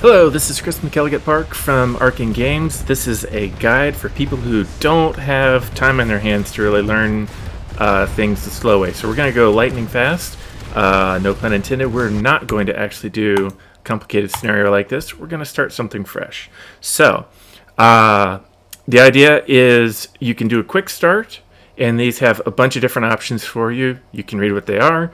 Hello, this is Chris McElligott Park from Arkin Games. This is a guide for people who don't have time on their hands to really learn things the slow way. So we're going to go lightning fast. No pun intended. We're not going to actually do a complicated scenario like this. We're going to start something fresh. So the idea is you can do a quick start, and these have a bunch of different options for you. You can read what they are.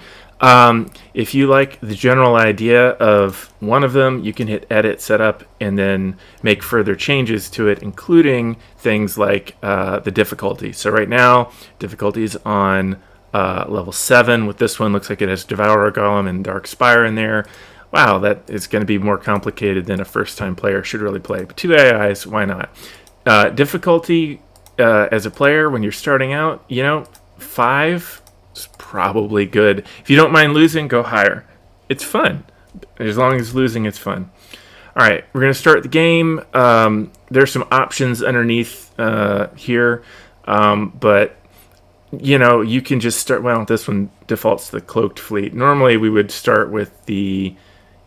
If you like the general idea of one of them, you can hit edit, setup, and then make further changes to it, including things like the difficulty. So right now, difficulty is on level 7. With this one, looks like it has Devourer Golem and Dark Spire in there. Wow, that is going to be more complicated than a first-time player should really play. But 2 AIs, why not? Difficulty as a player when you're starting out, 5 is probably good. If you don't mind losing, go higher. It's fun. As long as losing, it's fun. All right, we're going to start the game. There's some options underneath here, but you can just start. Well, this one defaults to the cloaked fleet. Normally, we would start with the.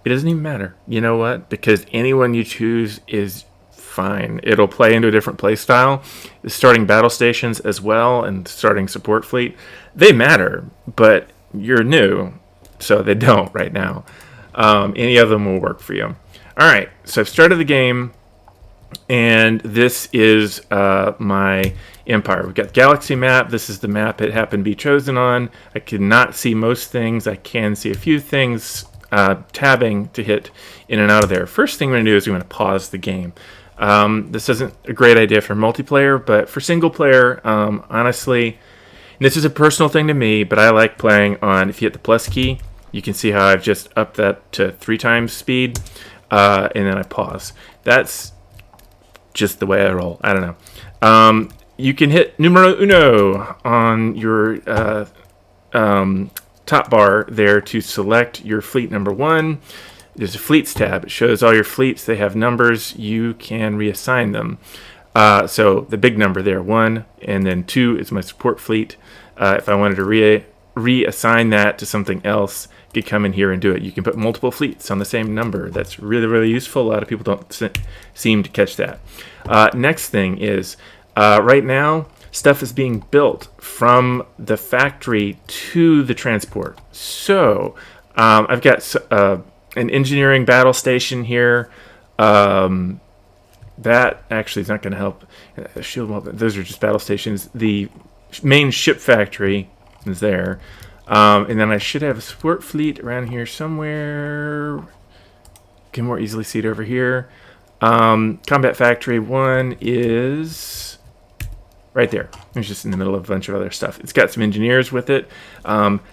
It doesn't even matter. You know what? Because anyone you choose is fine. It'll play into a different play style. Starting battle stations as well and starting support fleet, they matter, but you're new, so they don't right now. Any of them will work for you. All right, so I've started the game, and this is my empire. We've got the galaxy map. This is the map it happened to be chosen on. I cannot see most things. I can see a few things. Tabbing to hit in and out of there. First thing we're going to do is we're going to pause the game. This isn't a great idea for multiplayer, but for single player, honestly, and this is a personal thing to me, but I like playing on, if you hit the plus key, you can see how I've just upped that to 3 times speed, and then I pause. That's just the way I roll. I don't know. You can hit numero uno on your top bar there to select your fleet number 1. There's a fleets tab. It shows all your fleets. They have numbers. You can reassign them. So the big number there, 1, and then 2 is my support fleet. If I wanted to reassign that to something else, you could come in here and do it. You can put multiple fleets on the same number. That's really, really useful. A lot of people don't seem to catch that. Next thing is, right now, stuff is being built from the factory to the transport. So I've got an engineering battle station here. That actually is not going to help. Shield, those are just battle stations. The main ship factory is there. And then I should have a support fleet around here somewhere. Can more easily see it over here. Combat factory 1 is right there. It's just in the middle of a bunch of other stuff. It's got some engineers with it.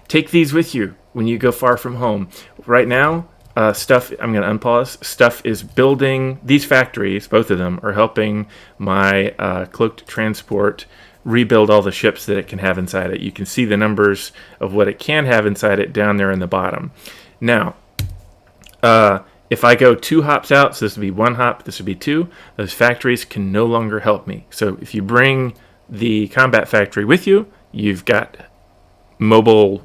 Take these with you when you go far from home. Right now, stuff, I'm going to unpause. Stuff is building. These factories, both of them, are helping my cloaked transport rebuild all the ships that it can have inside it. You can see the numbers of what it can have inside it down there in the bottom. Now, if I go 2 hops out, so this would be 1 hop, this would be 2, those factories can no longer help me. So if you bring the combat factory with you, you've got mobile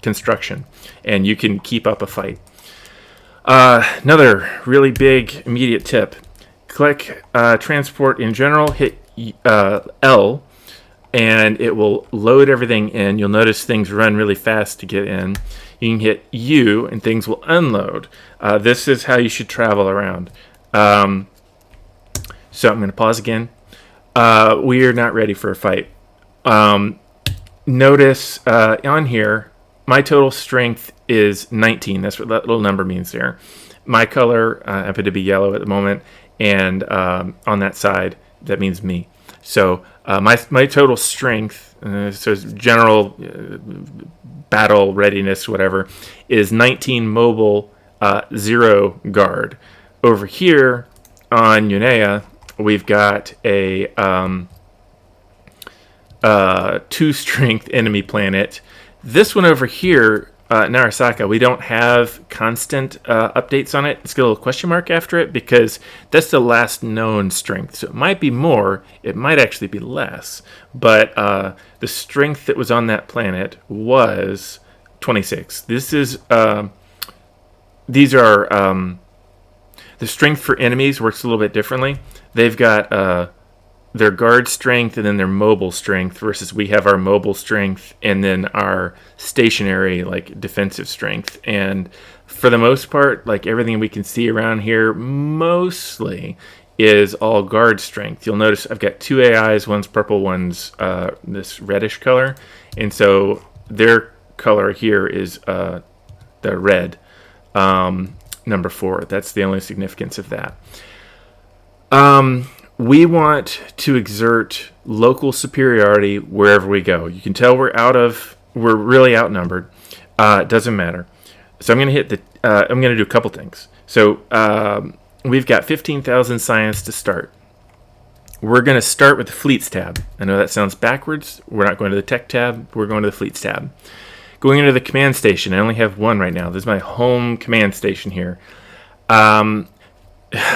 construction, and you can keep up a fight. Another really big immediate tip: click transport in general, hit L, and it will load everything in. You'll notice things run really fast to get in. You can hit U, and things will unload. This is how you should travel around. So I'm going to pause again. We are not ready for a fight. Notice on here, my total strength is 19. That's what that little number means there. My color happen to be yellow at the moment, and on that side, that means me. So my total strength, so general battle readiness, whatever, is 19 mobile, 0 guard. Over here on Unea, we've got a 2 strength enemy planet. This one over here, Narasaka, we don't have constant updates on it. It's got a little question mark after it because that's the last known strength. So it might be more, it might actually be less. But the strength that was on that planet was 26. These are The strength for enemies works a little bit differently. They've got their guard strength and then their mobile strength, versus we have our mobile strength and then our stationary, like, defensive strength. And for the most part, like, everything we can see around here mostly is all guard strength. You'll notice I've got two AIs, one's purple, one's this reddish color, and so their color here is the red, number 4. That's the only significance of that. We want to exert local superiority wherever we go. You can tell we're really outnumbered. It doesn't matter. So I'm going to hit I'm going to do a couple things. So we've got 15,000 science to start. We're going to start with the fleets tab. I know that sounds backwards. We're not going to the tech tab. We're going to the fleets tab. Going into the command station. I only have one right now. This is my home command station here.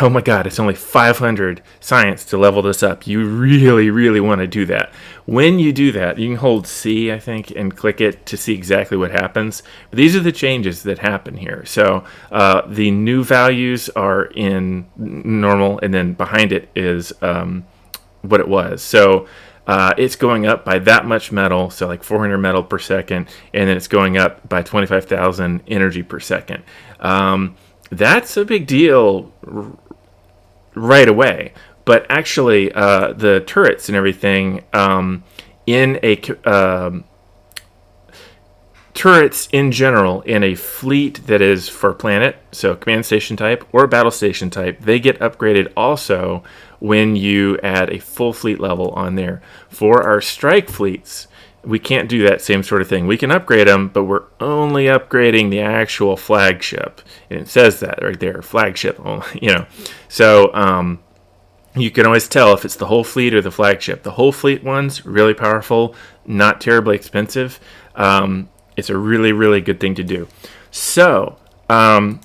Oh my god, it's only 500 science to level this up. You really, really want to do that. When you do that, you can hold C, I think, and click it to see exactly what happens. But these are the changes that happen here. So the new values are in normal, and then behind it is what it was. So it's going up by that much metal, so like 400 metal per second, and then it's going up by 25,000 energy per second. That's a big deal right away. But actually, the turrets and everything turrets in general in a fleet that is for planet, so command station type or battle station type, they get upgraded also when you add a full fleet level on there. For our strike fleets, we can't do that same sort of thing. We can upgrade them, but we're only upgrading the actual flagship. And it says that right there, flagship, So you can always tell if it's the whole fleet or the flagship. The whole fleet one's really powerful, not terribly expensive. It's a really, really good thing to do. So, to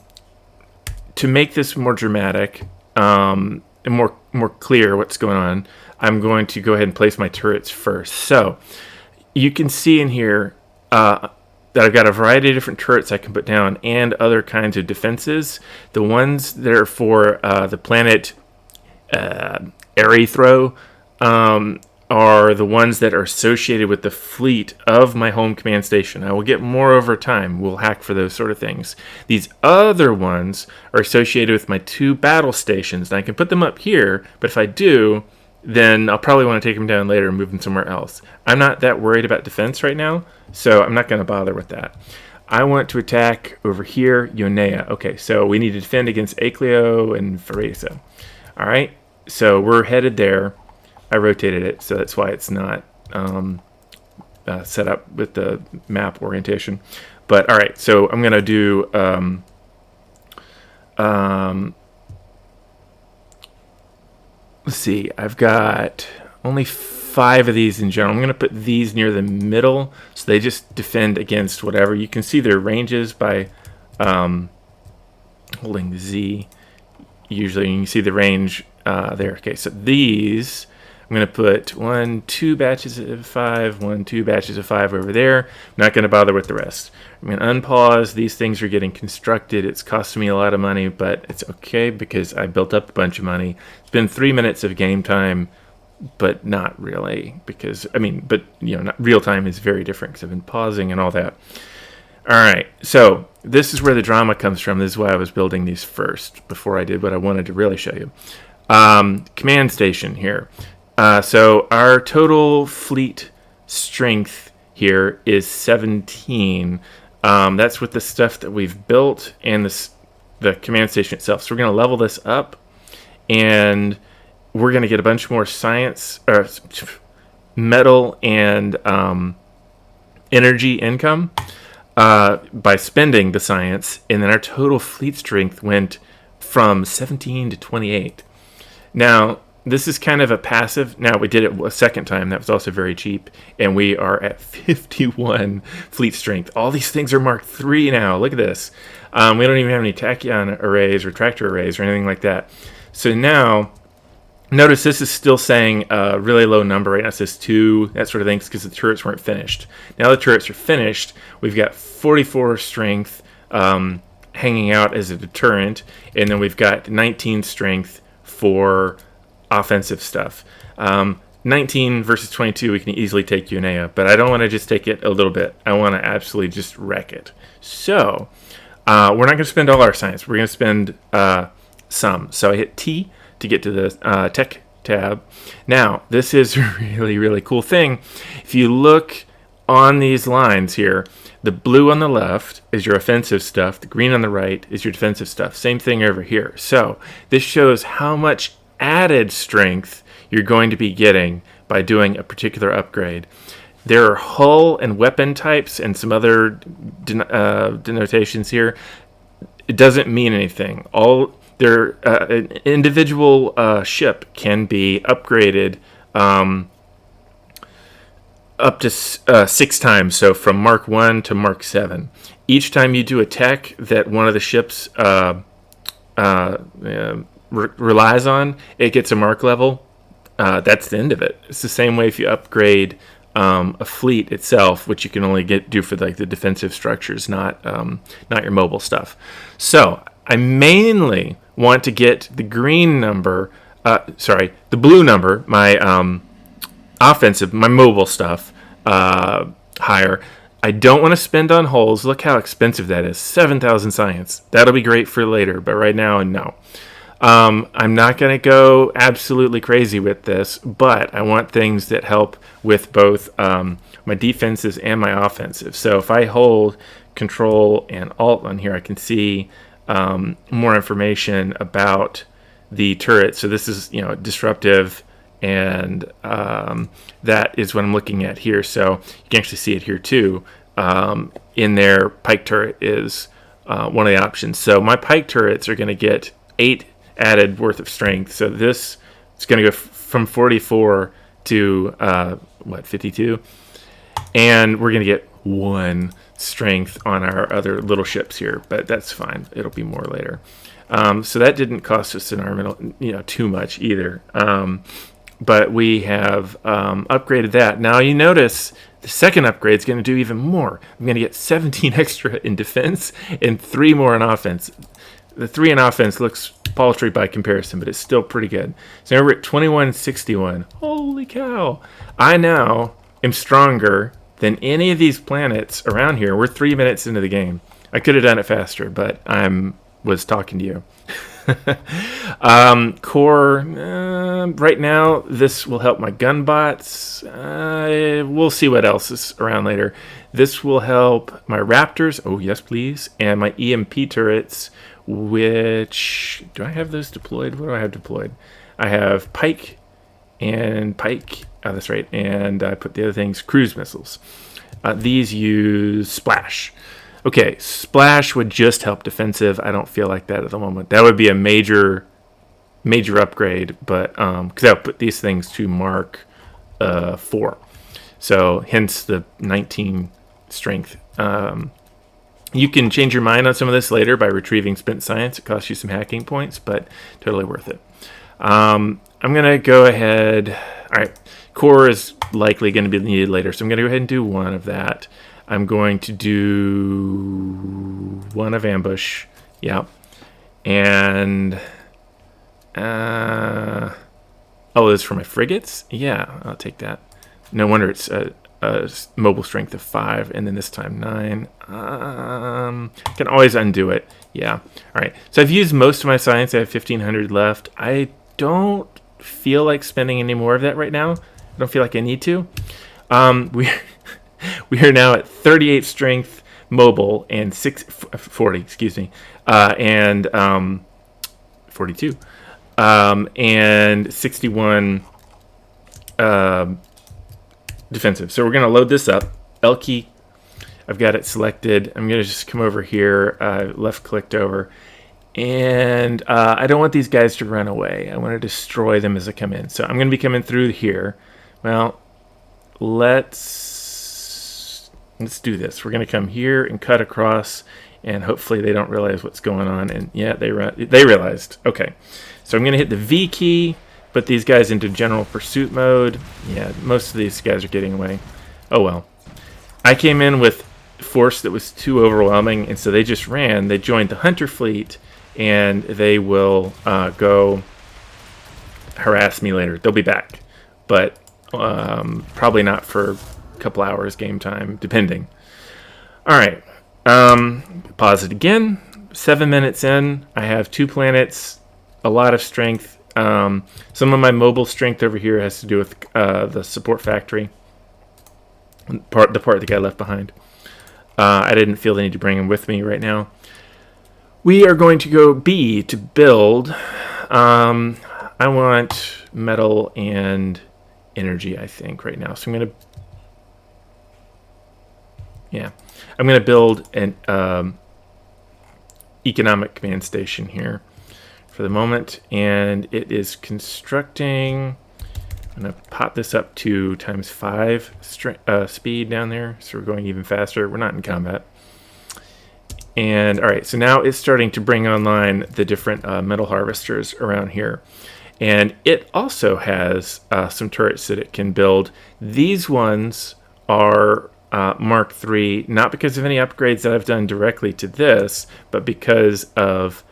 make this more dramatic and more clear what's going on, I'm going to go ahead and place my turrets first. So, you can see in here that I've got a variety of different turrets I can put down and other kinds of defenses. The ones that are for the planet Aerithro are the ones that are associated with the fleet of my home command station. I will get more over time. We'll hack for those sort of things. These other ones are associated with my 2 battle stations. And I can put them up here, but if I do, then I'll probably want to take them down later and move them somewhere else. I'm not that worried about defense right now, so I'm not going to bother with that. I want to attack over here, Yonea. Okay, so we need to defend against Acleo and Faresa. All right, so we're headed there. I rotated it, so that's why it's not set up with the map orientation. But all right, so I'm going to do let's see, I've got only 5 of these in general. I'm going to put these near the middle, so they just defend against whatever. You can see their ranges by holding Z. Usually you can see the range there. Okay, so these, I'm going to put 2 batches of 5, 2 batches of 5 over there. I'm not going to bother with the rest. I'm going to unpause. These things are getting constructed. It's costing me a lot of money, but it's okay because I built up a bunch of money. It's been 3 minutes of game time, but not really because, not real time is very different because I've been pausing and all that. All right, so this is where the drama comes from. This is why I was building these first before I did what I wanted to really show you. Command station here. So our total fleet strength here is 17. That's with the stuff that we've built and the command station itself. So we're going to level this up, and we're going to get a bunch more science, or metal and energy income by spending the science. And then our total fleet strength went from 17 to 28. Now, this is kind of a passive. Now, we did it a second time. That was also very cheap. And we are at 51 fleet strength. All these things are Mark 3 now. Look at this. We don't even have any tachyon arrays or tractor arrays or anything like that. So now, notice this is still saying a really low number right now. It says 2, that sort of thing, because the turrets weren't finished. Now the turrets are finished. We've got 44 strength. hanging out as a deterrent, and then we've got 19 strength for offensive stuff. 19 versus 22, we can easily take Unea, but I don't want to just take it a little bit. I want to absolutely just wreck it. So we're not going to spend all our science. We're going to spend some. So I hit T to get to the tech tab. Now, this is a really, really cool thing. If you look on these lines here, the blue on the left is your offensive stuff. The green on the right is your defensive stuff. Same thing over here. So this shows how much added strength you're going to be getting by doing a particular upgrade. There are hull and weapon types and some other denotations here. It doesn't mean anything. An individual ship can be upgraded up to 6 times, so from Mark 1 to Mark 7. Each time you do a tech that one of the ships relies on, it gets a mark level. That's the end of it. It's the same way if you upgrade a fleet itself, which you can only do for like the defensive structures, not your mobile stuff. So I mainly want to get the green number, the blue number, my offensive, my mobile stuff higher. I don't want to spend on hulls. Look how expensive that is. 7,000 science. That'll be great for later, but right now, no. I'm not going to go absolutely crazy with this, but I want things that help with both my defenses and my offensive. So if I hold Control and Alt on here, I can see more information about the turret. So this is, disruptive, and that is what I'm looking at here. So you can actually see it here too. In there, pike turret is one of the options. So my pike turrets are going to get 8 added worth of strength. So this is going to go from 44 to 52, and we're going to get 1 strength on our other little ships here, but that's fine. It'll be more later. So that didn't cost us an armament, too much either. But we have upgraded that. Now you notice the second upgrade is going to do even more. I'm going to get 17 extra in defense and 3 more in offense. The 3 in offense looks paltry by comparison, but it's still pretty good. So now we're at 2161. Holy cow. I now am stronger than any of these planets around here. We're 3 minutes into the game. I could have done it faster, but was talking to you. Core, right now, this will help my gun bots. We'll see what else is around later. This will help my Raptors. Oh, yes, please. And my EMP turrets, which, do I have those deployed? What do I have deployed? I have Pike and Pike. Oh, that's right. And I put the other things, cruise missiles. These use Splash. Okay, Splash would just help defensive. I don't feel like that at the moment. That would be a major upgrade, but because I would put these things to Mark 4. So hence the 19 strength. You can change your mind on some of this later by retrieving spent science. It costs you some hacking points, but totally worth it. I'm going to go ahead. All right, core is likely going to be needed later, so I'm going to go ahead and do 1 of that. I'm going to do 1 of ambush. Yeah. And oh, it's for my frigates? Yeah, I'll take that. No wonder it's a mobile strength of 5, and then this time 9. Can always undo it. Yeah. All right. So I've used most of my science. I have 1,500 left. I don't feel like spending any more of that right now. I don't feel like I need to. We are now at 38 strength mobile and 40, excuse me, and 42, and 61 defensive. So we're going to load this up. L key. I've got it selected. I'm going to just come over here, left clicked over, and I don't want these guys to run away. I want to destroy them as I come in. So I'm going to be coming through here. Well, let's do this. We're going to come here and cut across, and hopefully they don't realize what's going on. And yeah, they realized. Okay, so I'm going to hit the V key, put these guys into general pursuit mode. Yeah, most of these guys are getting away. Oh well. I came in with force that was too overwhelming, and so they just ran. They joined the Hunter fleet, and they will go harass me later. They'll be back, but probably not for a couple hours game time, depending. All right, pause it again. 7 minutes in, I have 2 planets, a lot of strength. Some of my mobile strength over here has to do with the support factory, the part that got left behind. I didn't feel the need to bring him with me right now. We are going to go B to build. I want metal and energy, I think, right now. So I'm going to build an economic command station here for the moment, and it is constructing. I'm going to pop this up to ×5 speed down there, so we're going even faster. We're not in combat. And all right, so now it's starting to bring online the different metal harvesters around here. And it also has some turrets that it can build. These ones are Mark III, not because of any upgrades that I've done directly to this, but because of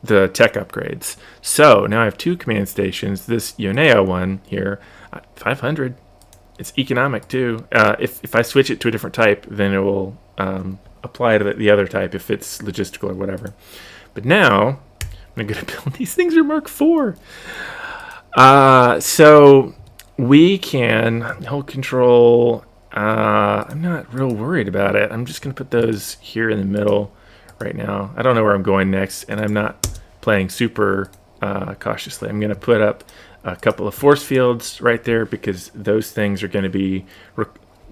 the tech upgrades. So now I have 2 command stations. This Yonea one here, 500. It's economic too. If I switch it to a different type, then it will apply to the other type if it's logistical or whatever. But now I'm going to build these things are Mark IV. So we can hold control. I'm not real worried about it. I'm just going to put those here in the middle right now. I don't know where I'm going next, and I'm not playing super cautiously. I'm going to put up a couple of force fields right there because those things are going to be,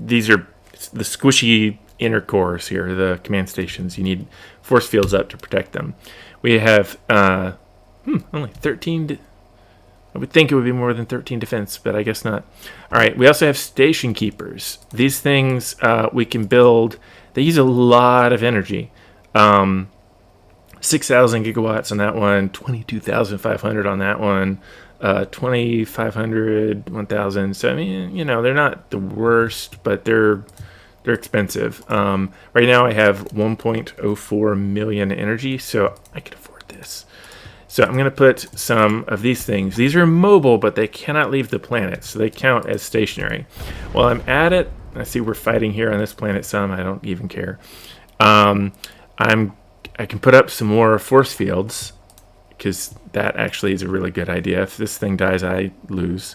these are the squishy inner cores here, the command stations. You need force fields up to protect them. We have only 13. I would think it would be more than 13 defense, but I guess not. All right, we also have station keepers. These things we can build. They use a lot of energy. 6,000 gigawatts on that one, 22,500 on that one, 2,500, 1,000. So I mean, you know, they're not the worst, but they're expensive. Right now I have 1.04 million energy, so I could afford this. So I'm going to put some of these things. These are mobile, but they cannot leave the planet, so they count as stationary. While I'm at it, I see we're fighting here on this planet some. I don't even care. I can put up some more force fields because that actually is a really good idea. If this thing dies, I lose.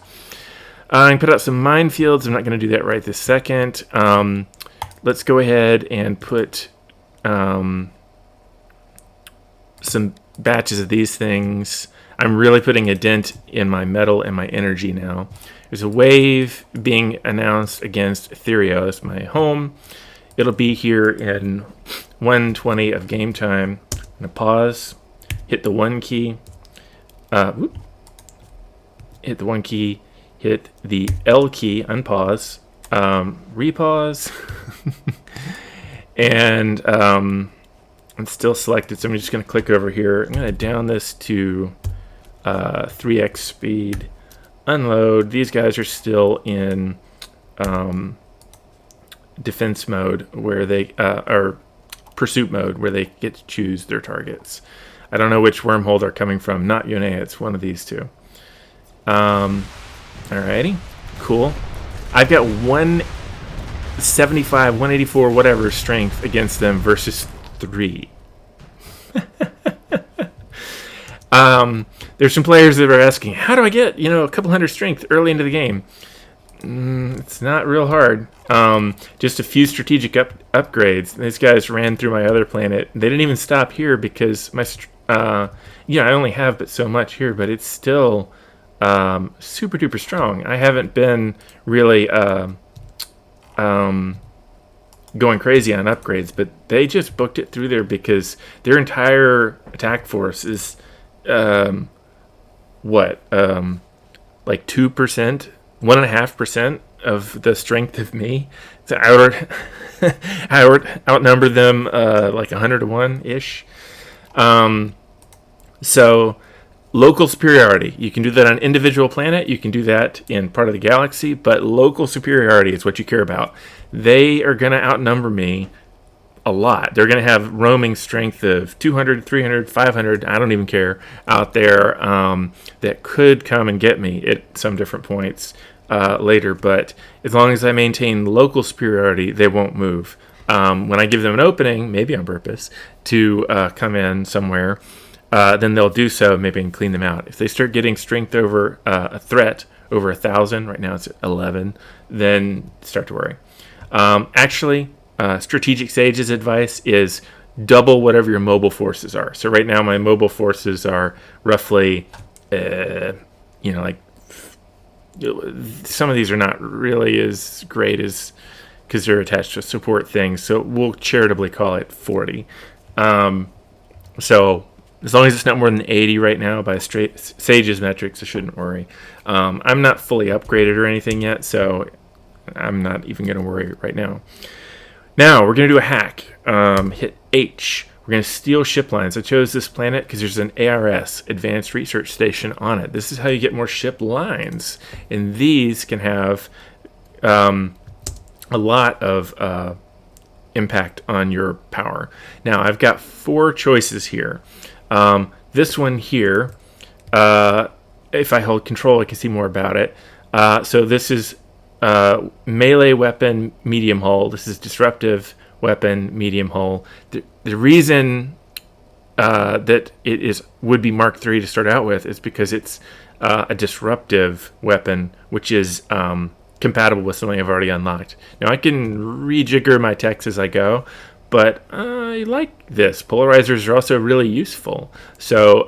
I can put up some minefields. I'm not going to do that right this second. Let's go ahead and put some batches of these things. I'm really putting a dent in my metal and my energy now. There's a wave being announced against Ethereum. That's my home. It'll be here in 1:20 of game time. I'm going to pause, hit the 1 key, hit the 1 key, hit the L key, unpause, repause, and it's still selected, so I'm just going to click over here. I'm going to down this to 3x speed, unload. These guys are still in defense mode, where they or pursuit mode, where they get to choose their targets. I don't know which wormhole they're coming from. Not Yonea, it's one of these two. Alrighty, cool. I've got 175, 184, whatever strength against them versus 3. There's some players that are asking, how do I get, a couple hundred strength early into the game? It's not real hard. Just a few strategic upgrades. These guys ran through my other planet. They didn't even stop here because my, I only have but so much here, but it's still super duper strong. I haven't been really going crazy on upgrades, but they just booked it through there because their entire attack force is like 2%, 1.5% of the strength of me. So I outnumber them like 100 to 1 ish. So local superiority, you can do that on individual planet, you can do that in part of the galaxy, but local superiority is what you care about. they are going to outnumber me a lot. They're going to have roaming strength of 200, 300, 500, I don't even care, out there that could come and get me at some different points later. But as long as I maintain local superiority, they won't move. When I give them an opening, maybe on purpose, to come in somewhere, then they'll do so. Maybe I can clean them out. If they start getting strength over a threat over 1,000, right now it's at 11, then start to worry. Actually, Strategic Sage's advice is double whatever your mobile forces are. So right now my mobile forces are roughly, like some of these are not really as great as because they're attached to support things. So we'll charitably call it 40. So as long as it's not more than 80 right now by Sage's metrics, I shouldn't worry. I'm not fully upgraded or anything yet, so I'm not even going to worry right now. Now, we're going to do a hack. Hit H. We're going to steal ship lines. I chose this planet because there's an ARS, Advanced Research Station, on it. This is how you get more ship lines. And these can have a lot of impact on your power. Now, I've got 4 choices here. This one here, if I hold control, I can see more about it. So this is melee weapon, medium hull. This is disruptive weapon, medium hull. The reason that it would be Mark III to start out with is because it's a disruptive weapon, which is compatible with something I've already unlocked. Now I can rejigger my text as I go, but I like this. Polarizers are also really useful. So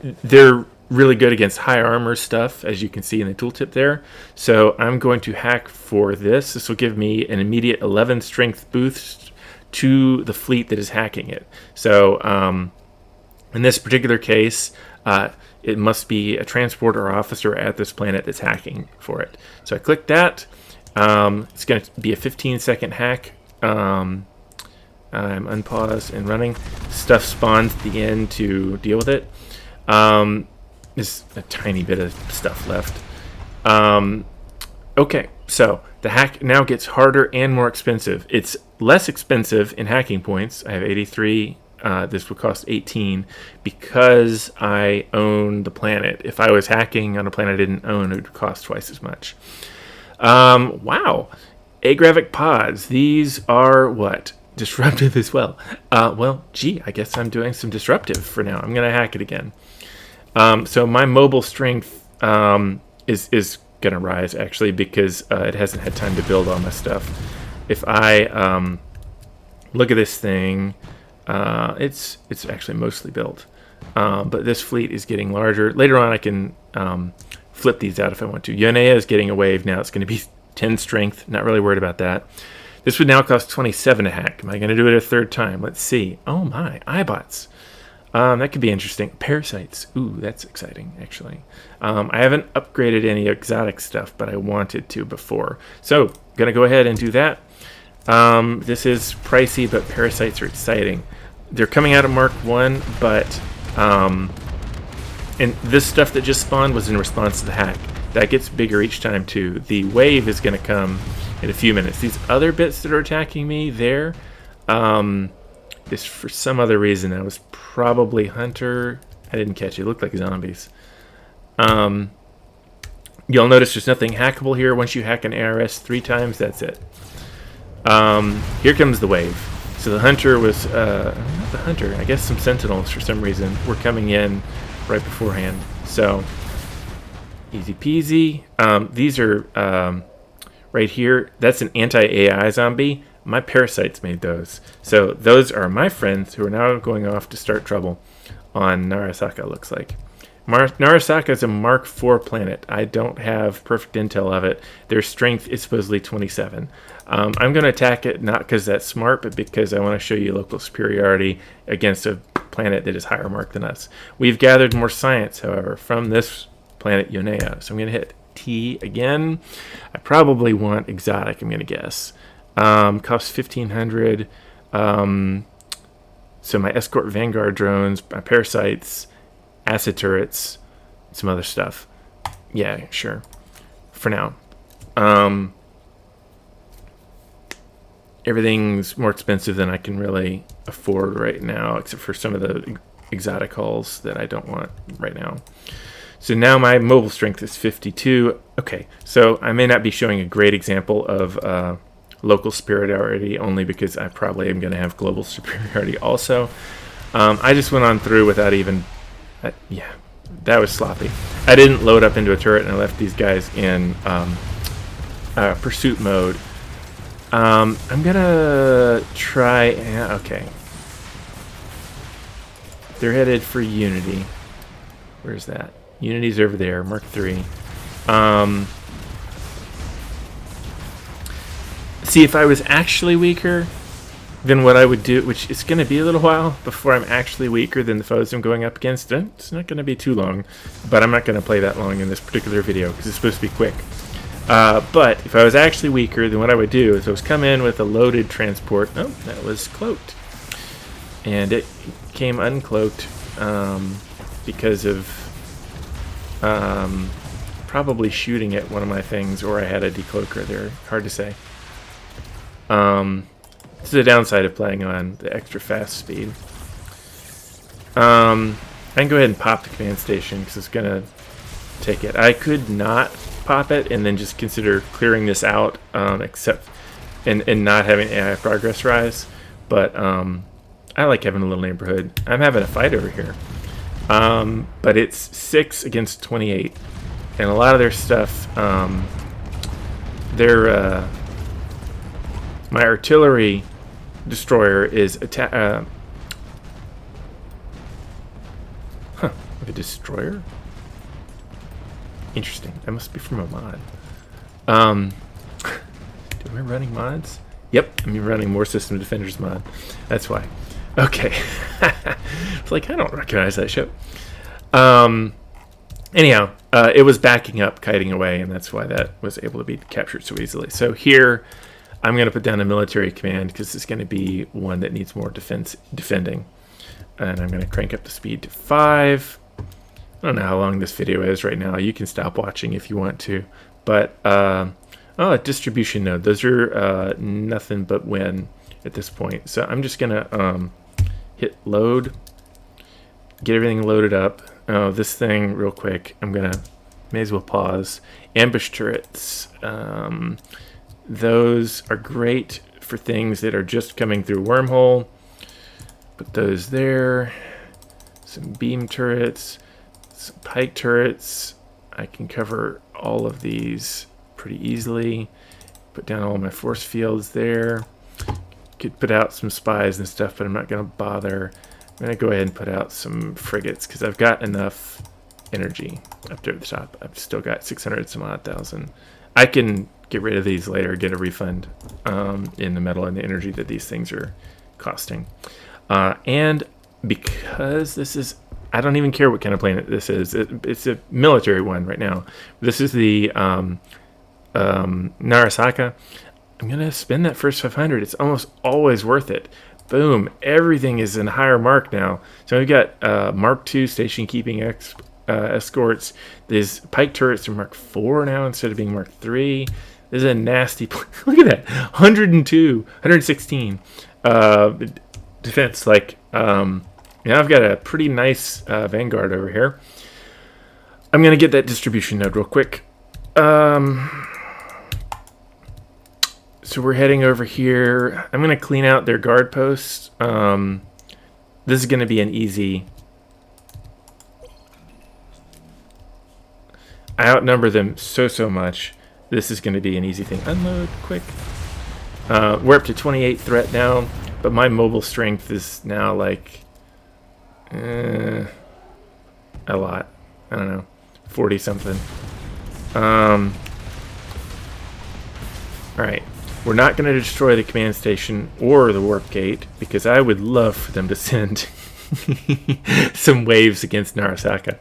they're really good against high armor stuff, as you can see in the tooltip there. So I'm going to hack for this. This will give me an immediate 11 strength boost to the fleet that is hacking it. So in this particular case, it must be a transport or officer at this planet that's hacking for it. So I click that. It's going to be a 15-second hack. I'm unpaused and running. Stuff spawns at the end to deal with it. There's a tiny bit of stuff left. Okay, so the hack now gets harder and more expensive. It's less expensive in hacking points. I have 83. This would cost 18 because I own the planet. If I was hacking on a planet I didn't own, it would cost twice as much. Wow. Agravic pods. These are what? Disruptive as well. I guess I'm doing some disruptive for now. I'm going to hack it again. So my mobile strength is going to rise, actually, because it hasn't had time to build all my stuff. If I look at this thing, it's actually mostly built. But this fleet is getting larger. Later on, I can flip these out if I want to. Yonea is getting a wave now. It's going to be 10 strength. Not really worried about that. This would now cost 27 to hack. Am I going to do it a third time? Let's see. Oh my, iBots. That could be interesting. Parasites. Ooh, that's exciting, actually. I haven't upgraded any exotic stuff, but I wanted to before. So, going to go ahead and do that. This is pricey, but parasites are exciting. They're coming out of Mark 1, but... and this stuff that just spawned was in response to the hack. That gets bigger each time, too. The wave is going to come in a few minutes. These other bits that are attacking me there... is for some other reason. That was probably Hunter. I didn't catch it. It looked like zombies. You'll notice there's nothing hackable here. Once you hack an ARS 3 times, that's it. Here comes the wave. So the Hunter was... not the Hunter. I guess some Sentinels, for some reason, were coming in right beforehand. So, easy peasy. These are... right here, that's an anti-AI zombie. My parasites made those. So those are my friends who are now going off to start trouble on Narasaka, looks like. Narasaka is a Mark IV planet. I don't have perfect intel of it. Their strength is supposedly 27. I'm going to attack it not because that's smart, but because I want to show you local superiority against a planet that is higher mark than us. We've gathered more science, however, from this planet Yonea. So I'm going to hit T again. I probably want exotic, I'm going to guess. Costs 1,500. So my escort vanguard drones, my parasites, acid turrets, some other stuff. Yeah, sure. For now. everything's more expensive than I can really afford right now, except for some of the exotic hulls that I don't want right now. So now my mobile strength is 52. Okay, so I may not be showing a great example of local superiority, only because I probably am going to have global superiority also. I just went on through without even... yeah, that was sloppy. I didn't load up into a turret, and I left these guys in pursuit mode. I'm going to try... okay. They're headed for Unity. Where's that? Unity's over there, Mark III. See, if I was actually weaker than what I would do, which is going to be a little while before I'm actually weaker than the foes I'm going up against. It's not going to be too long, but I'm not going to play that long in this particular video because it's supposed to be quick. But if I was actually weaker, then what I would do is I was come in with a loaded transport. Oh, that was cloaked. And it came uncloaked because of probably shooting at one of my things, or I had a decloaker there. Hard to say. This is the downside of playing on the extra fast speed. I can go ahead and pop the command station because it's going to take it. I could not pop it and then just consider clearing this out, except and not having AI progress rise. But I like having a little neighborhood. I'm having a fight over here. But it's 6 against 28. And a lot of their stuff, my artillery destroyer is a destroyer? Interesting. That must be from a mod. Am I running mods? Yep, I'm running More System Defenders mod. That's why. Okay. It's like, I don't recognize that ship. Anyhow, it was backing up, kiting away, and that's why that was able to be captured so easily. So here, I'm going to put down a military command because it's going to be one that needs more defending. And I'm going to crank up the speed to 5. I don't know how long this video is right now. You can stop watching if you want to. But, a distribution node. Those are nothing but win at this point. So I'm just going to hit load, get everything loaded up. Oh, this thing real quick. May as well pause. Ambush turrets. Those are great for things that are just coming through wormhole. Put those there. Some beam turrets. Some pike turrets. I can cover all of these pretty easily. Put down all my force fields there. Could put out some spies and stuff, but I'm not going to bother. I'm going to go ahead and put out some frigates because I've got enough energy up there at the top. I've still got 600 some odd thousand. I can get rid of these later, get a refund in the metal and the energy that these things are costing. And because this is, I don't even care what kind of planet this is. It's a military one right now. This is the Narasaka. I'm going to spend that first 500. It's almost always worth it. Boom. Everything is in higher mark now. So we've got Mark II station keeping escorts. These pike turrets are Mark IV now instead of being Mark III. This is a nasty... Look at that. 102, 116 defense. Like, now I've got a pretty nice Vanguard over here. I'm going to get that distribution node real quick. So we're heading over here. I'm going to clean out their guard posts. This is going to be an easy... I outnumber them so much. This is going to be an easy thing. Unload quick. We're up to 28 threat now, but my mobile strength is now like a lot. I don't know, 40 something. All right. We're not going to destroy the command station or the warp gate because I would love for them to send some waves against Narasaka.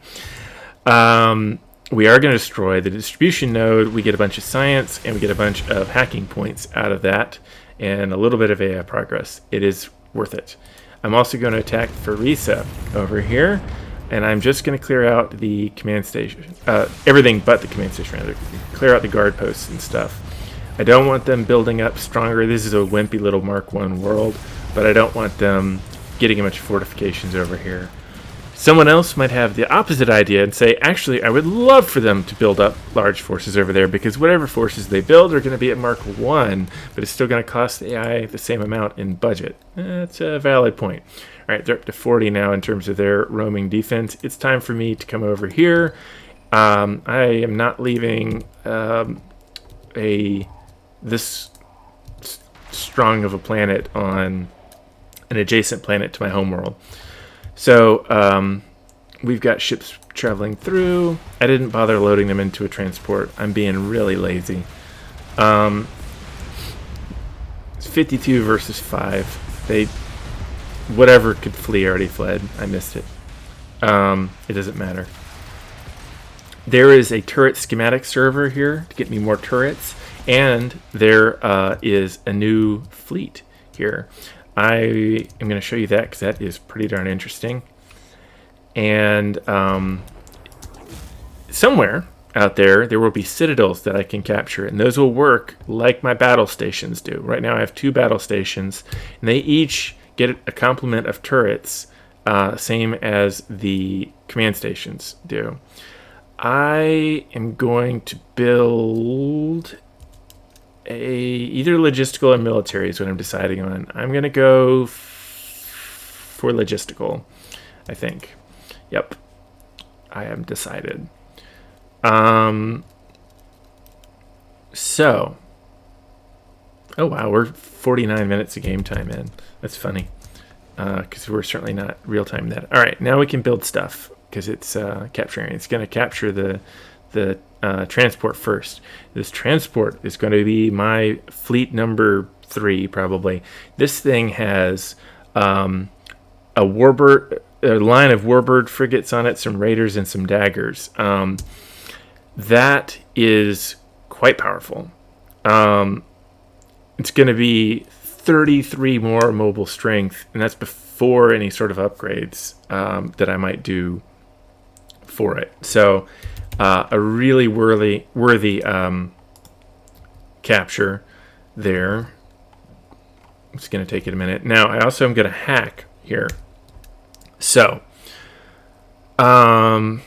We are going to destroy the distribution node. We get a bunch of science and we get a bunch of hacking points out of that and a little bit of AI progress. It is worth it. I'm also going to attack Farisa over here, and I'm just going to clear out the command station. Everything but the command station, rather. Clear out the guard posts and stuff. I don't want them building up stronger. This is a wimpy little Mark 1 world, but I don't want them getting a bunch of fortifications over here. Someone else might have the opposite idea and say, actually, I would love for them to build up large forces over there, because whatever forces they build are going to be at Mark 1, but it's still going to cost the AI the same amount in budget. That's a valid point. All right, they're up to 40 now in terms of their roaming defense. It's time for me to come over here. I am not leaving this strong of a planet on an adjacent planet to my homeworld. So we've got ships traveling through. I didn't bother loading them into a transport. I'm being really lazy. It's 52 versus 5. Whatever could flee already fled. I missed it. It doesn't matter. There is a turret schematic server here to get me more turrets, and there is a new fleet here. I am going to show you that because that is pretty darn interesting. And somewhere out there will be citadels that I can capture, and those will work like my battle stations do. Right now I have 2 battle stations, and they each get a complement of turrets, same as the command stations do. I am going to build either logistical or military is what I'm deciding on. I'm going to go for logistical, I think. Yep. I am decided. So. Oh, wow. We're 49 minutes of game time in. That's funny. Because we're certainly not real-time that. All right. Now we can build stuff because it's capturing. It's going to capture the transport first. This transport is going to be my fleet number 3, probably. This thing has a line of warbird frigates on it, some raiders, and some daggers. That is quite powerful. It's going to be 33 more mobile strength, and that's before any sort of upgrades that I might do for it. So a really worthy capture there. It's going to take it a minute. Now, I also am going to hack here. So, I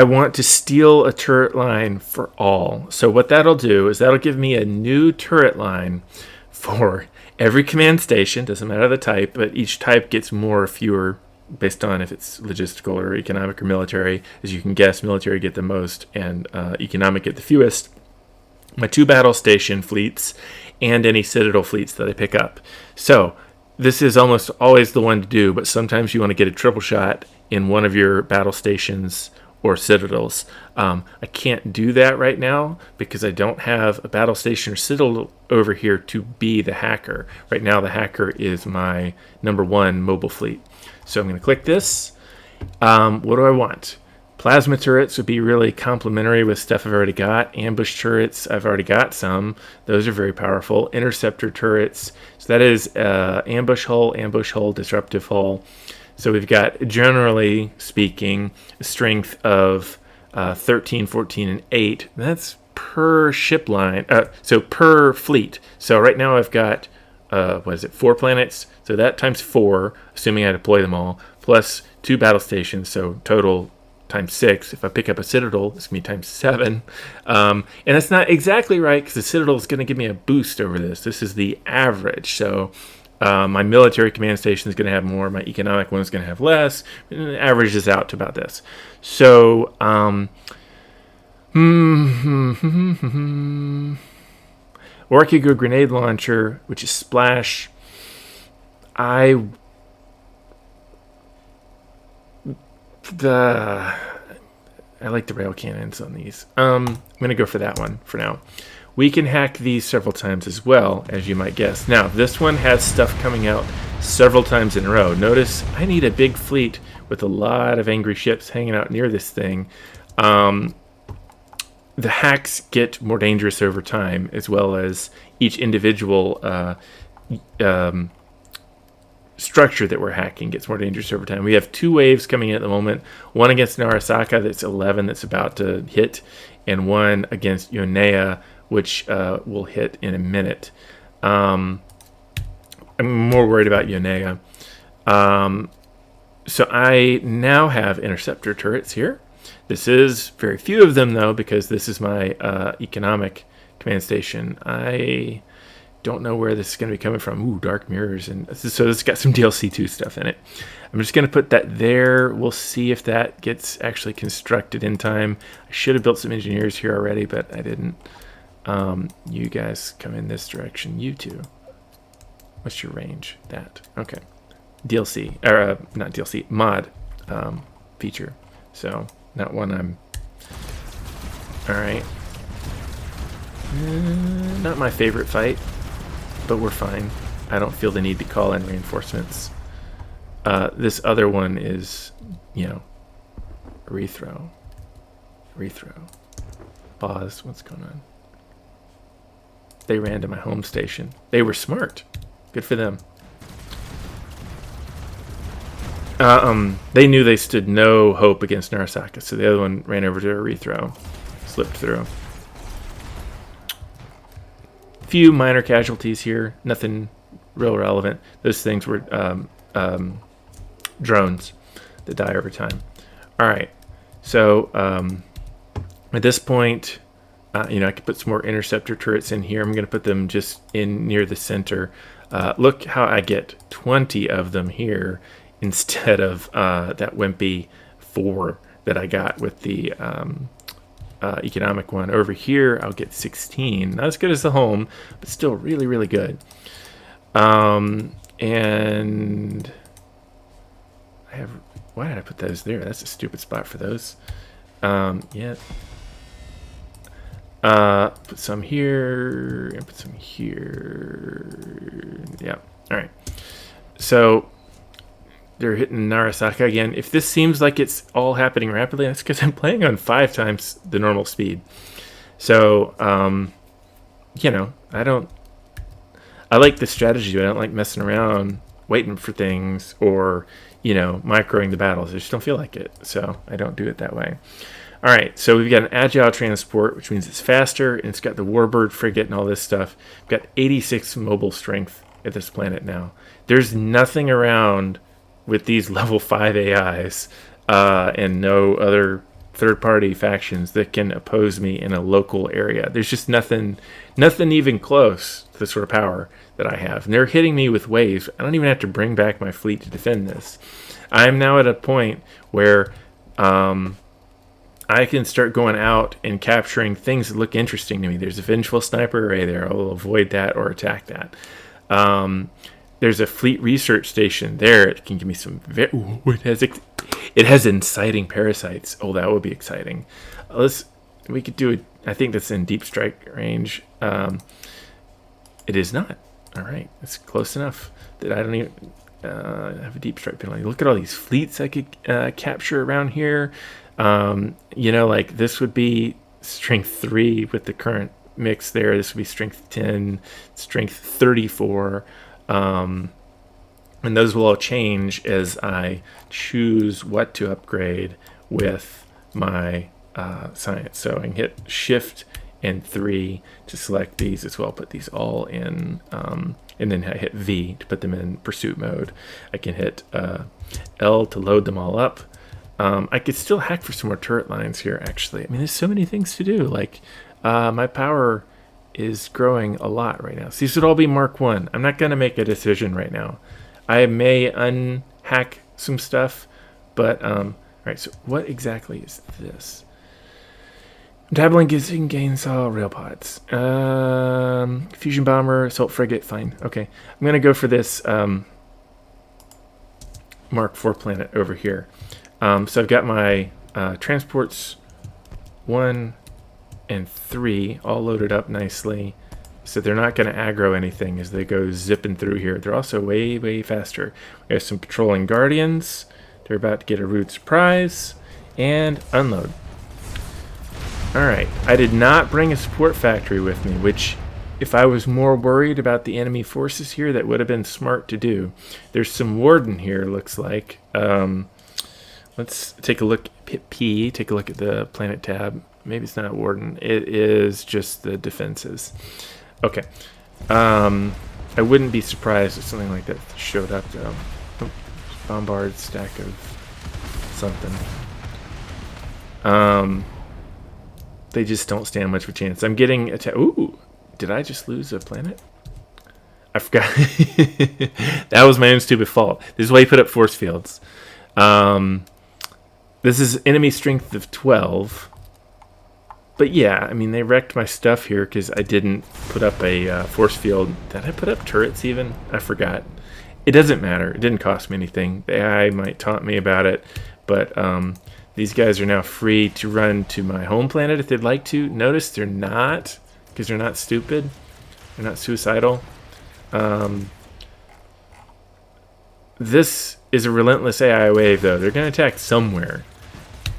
want to steal a turret line for all. So what that'll do is that'll give me a new turret line for every command station. Doesn't matter the type, but each type gets more or fewer based on if it's logistical or economic or military. As you can guess, military get the most and economic get the fewest. My 2 battle station fleets and any citadel fleets that I pick up. So this is almost always the one to do, but sometimes you want to get a triple shot in one of your battle stations or citadels. I can't do that right now because I don't have a battle station or citadel over here to be the hacker. Right now the hacker is my number 1 mobile fleet. So I'm going to click this. What do I want? Plasma turrets would be really complementary with stuff I've already got. Ambush turrets, I've already got some. Those are very powerful. Interceptor turrets. So that is ambush hull, disruptive hull. So we've got, generally speaking, a strength of 13, 14, and 8. That's per ship line. So per fleet. So right now I've got, 4 planets? So that times 4, assuming I deploy them all, plus 2 battle stations, so total times 6. If I pick up a citadel, it's going to be times 7. And that's not exactly right because the citadel is going to give me a boost over this. This is the average. So my military command station is going to have more. My economic one is going to have less. And it averages out to about this. So, Orchigo grenade launcher, which is splash. I like the rail cannons on these. I'm going to go for that one for now. We can hack these several times as well, as you might guess. Now, this one has stuff coming out several times in a row. Notice I need a big fleet with a lot of angry ships hanging out near this thing. The hacks get more dangerous over time, as well as each individual structure that we're hacking gets more dangerous over time. We have 2 waves coming in at the moment. One against Narasaka that's 11 that's about to hit, and one against Yonea, which we'll hit in a minute. I'm more worried about Yonea. So I now have interceptor turrets here. This is very few of them, though, because this is my economic command station. I don't know where this is going to be coming from. Ooh, dark mirrors. And so this has got some DLC 2 stuff in it. I'm just going to put that there. We'll see if that gets actually constructed in time. I should have built some engineers here already, but I didn't. You guys come in this direction. You two. What's your range? That. Okay. DLC. Or, not DLC. Mod feature. So, not one I'm... Alright. Not my favorite fight, but we're fine. I don't feel the need to call in reinforcements. This other one is, you know, rethrow. Pause. What's going on? They ran to my home station. They were smart. Good for them. They knew they stood no hope against Narasaka, so the other one ran over to a rethrow. Slipped through. Few minor casualties here. Nothing real relevant. Those things were drones that die over time. Alright. So, at this point, I could put some more interceptor turrets in here. I'm going to put them just in near the center. Look how I get 20 of them here instead of that wimpy 4 that I got with the economic one. Over here, I'll get 16. Not as good as the home, but still really, really good. And I have... Why did I put those there? That's a stupid spot for those. Yeah. Put some here and put some here. Yeah. All right. So they're hitting Narasaka again. If this seems like it's all happening rapidly, that's because I'm playing on 5 times the normal speed. So, I like the strategy, but I don't like messing around, waiting for things, or, microing the battles. I just don't feel like it. So I don't do it that way. All right, so we've got an agile transport, which means it's faster, and it's got the Warbird frigate and all this stuff. We've got 86 mobile strength at this planet now. There's nothing around with these level 5 AIs and no other third-party factions that can oppose me in a local area. There's just nothing even close to the sort of power that I have. And they're hitting me with waves. I don't even have to bring back my fleet to defend this. I'm now at a point where... I can start going out and capturing things that look interesting to me. There's a vengeful sniper array there. I'll avoid that or attack that. There's a fleet research station there. It can give me some... it has inciting parasites. Oh, that would be exciting. We could do it. I think that's in deep strike range. It is not. All right. It's close enough that I don't even have a deep strike penalty. Look at all these fleets I could capture around here. Like this would be strength 3 with the current mix there. This would be strength 10, strength 34. And those will all change as I choose what to upgrade with my science. So I can hit shift and 3 to select these as well. Put these all in, and then I hit V to put them in pursuit mode. I can hit L to load them all up. I could still hack for some more turret lines here, actually. I mean, there's so many things to do. Like, my power is growing a lot right now. So these would all be Mark 1. I'm not going to make a decision right now. I may unhack some stuff, but, all right, so what exactly is this? Dabbling using Gainsaw rail pods. Fusion bomber, assault frigate, fine. Okay, I'm going to go for this Mark 4 planet over here. So I've got my transports 1 and 3 all loaded up nicely. So they're not going to aggro anything as they go zipping through here. They're also way, way faster. We have some patrolling guardians. They're about to get a rude surprise. And unload. Alright, I did not bring a support factory with me, which if I was more worried about the enemy forces here, that would have been smart to do. There's some warden here, looks like. Let's take a look, hit P, take a look at the planet tab. Maybe it's not Warden. It is just the defenses. Okay. I wouldn't be surprised if something like that showed up, though. Oh, bombard stack of something. They just don't stand much of a chance. I'm getting attacked. Ooh, did I just lose a planet? I forgot. That was my own stupid fault. This is why you put up force fields. This is enemy strength of 12. But yeah, I mean, they wrecked my stuff here because I didn't put up a force field. Did I put up turrets even? I forgot. It doesn't matter. It didn't cost me anything. The AI might taunt me about it. But these guys are now free to run to my home planet if they'd like to. Notice they're not, because they're not stupid. They're not suicidal. This is a relentless AI wave, though. They're going to attack somewhere.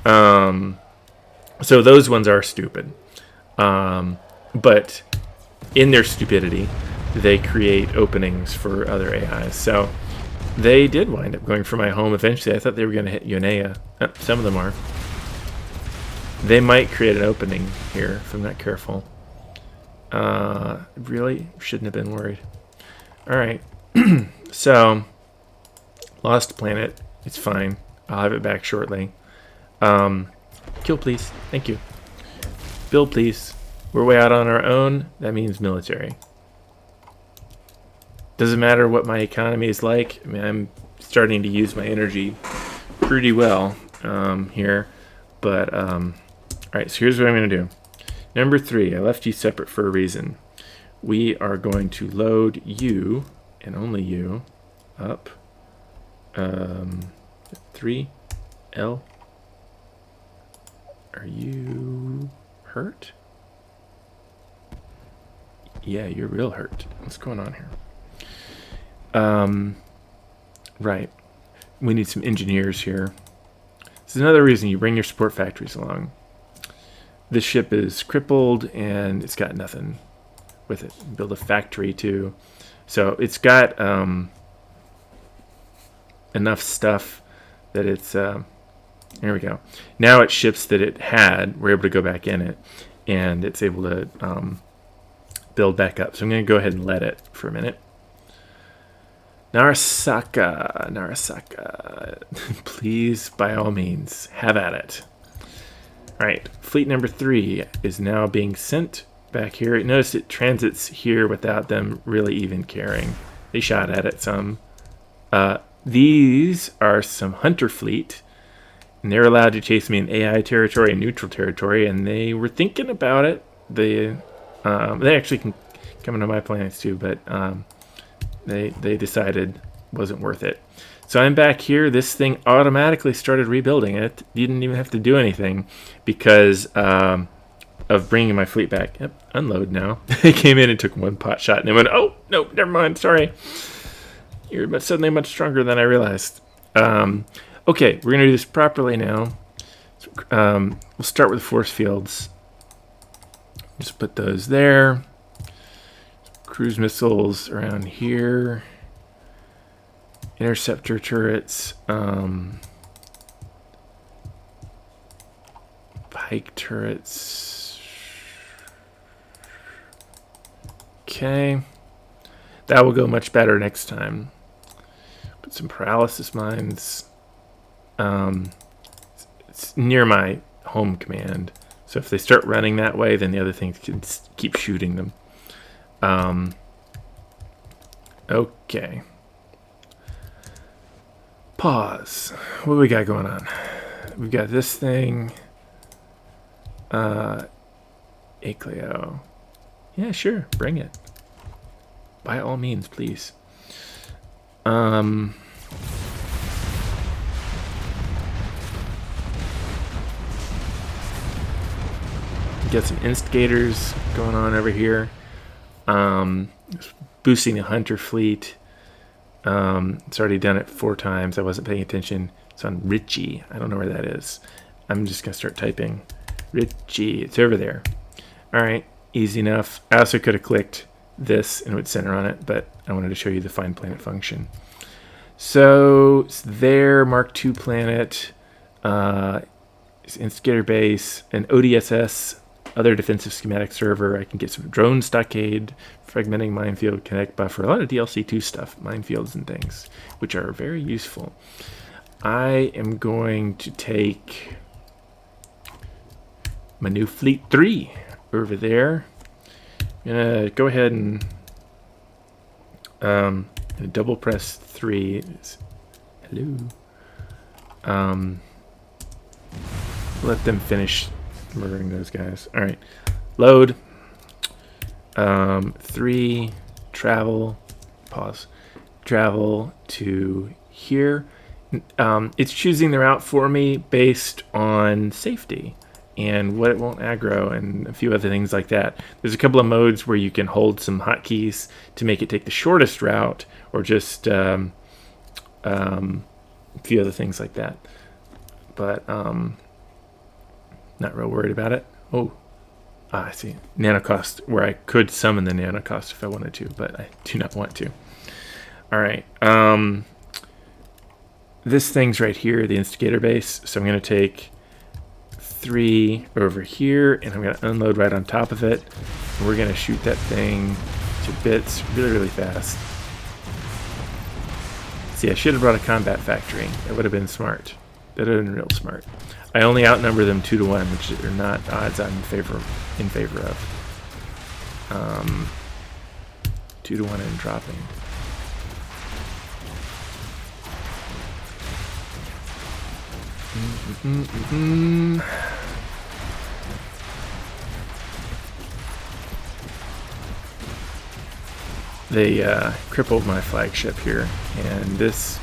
So those ones are stupid. But in their stupidity, they create openings for other AIs. So they did wind up going for my home eventually. I thought they were going to hit Yonea. Some of them are. They might create an opening here if I'm not careful. Really? Shouldn't have been worried. Alright. So, lost planet. It's fine. I'll have it back shortly. Kill, please. Thank you. Build, please. We're way out on our own. That means military. Doesn't matter what my economy is like. I mean, I'm starting to use my energy pretty well here. But, alright, so here's what I'm going to do. Number 3, I left you separate for a reason. We are going to load you, and only you, up. 3, L. Are you hurt? Yeah, you're real hurt. What's going on here? Right. We need some engineers here. This is another reason you bring your support factories along. This ship is crippled and it's got nothing with it. Build a factory too. So it's got enough stuff that it's there we go. Now it ships that it had. We're able to go back in it, and it's able to build back up. So I'm going to go ahead and let it for a minute. Narasaka, please, by all means, have at it. All right, fleet number 3 is now being sent back here. Notice it transits here without them really even caring. They shot at it some. These are some hunter fleet. And they're allowed to chase me in AI territory and neutral territory, and they were thinking about it. They actually can come into my planets too, but they decided it wasn't worth it. So I'm back here. This thing automatically started rebuilding it. Didn't even have to do anything because of bringing my fleet back. Yep, unload now. They came in and took one pot shot, and they went, "Oh no, never mind. Sorry, you're suddenly much stronger than I realized." Okay, we're going to do this properly now. We'll start with force fields. Just put those there. Cruise missiles around here. Interceptor turrets. Pike turrets. Okay. That will go much better next time. Put some paralysis mines. It's near my home command, so if they start running that way, then the other things can keep shooting them. Okay. Pause. What do we got going on? We've got this thing. Acleo. Yeah, sure. Bring it. By all means, please. Get some instigators going on over here. Boosting the hunter fleet. It's already done it 4 times. I wasn't paying attention. It's on Richie. I don't know where that is. I'm just going to start typing Richie. It's over there. All right. Easy enough. I also could have clicked this and it would center on it, but I wanted to show you the find planet function. So it's there. Mark II planet. There's Instigator Base, an ODSS, other defensive schematic server. I can get some drone stockade, fragmenting minefield, connect buffer, a lot of DLC2 stuff, minefields and things, which are very useful. I am going to take my new Fleet 3 over there. I'm going to go ahead and double press 3. Hello. Let them finish murdering those guys. All right. Load. 3. Travel. Pause. Travel to here. It's choosing the route for me based on safety and what it won't aggro and a few other things like that. There's a couple of modes where you can hold some hotkeys to make it take the shortest route, or just a few other things like that. But not real worried about it. I see. Nanocost, where I could summon the Nanocost if I wanted to, but I do not want to. All right. This thing's right here, the Instigator Base. So I'm going to take 3 over here, and I'm going to unload right on top of it. And we're going to shoot that thing to bits really, really fast. See, I should have brought a combat factory. That would have been smart. That would have been real smart. I only outnumber them 2-1, which are not odds I'm in favor of. 2-1 and dropping. They crippled my flagship here, and this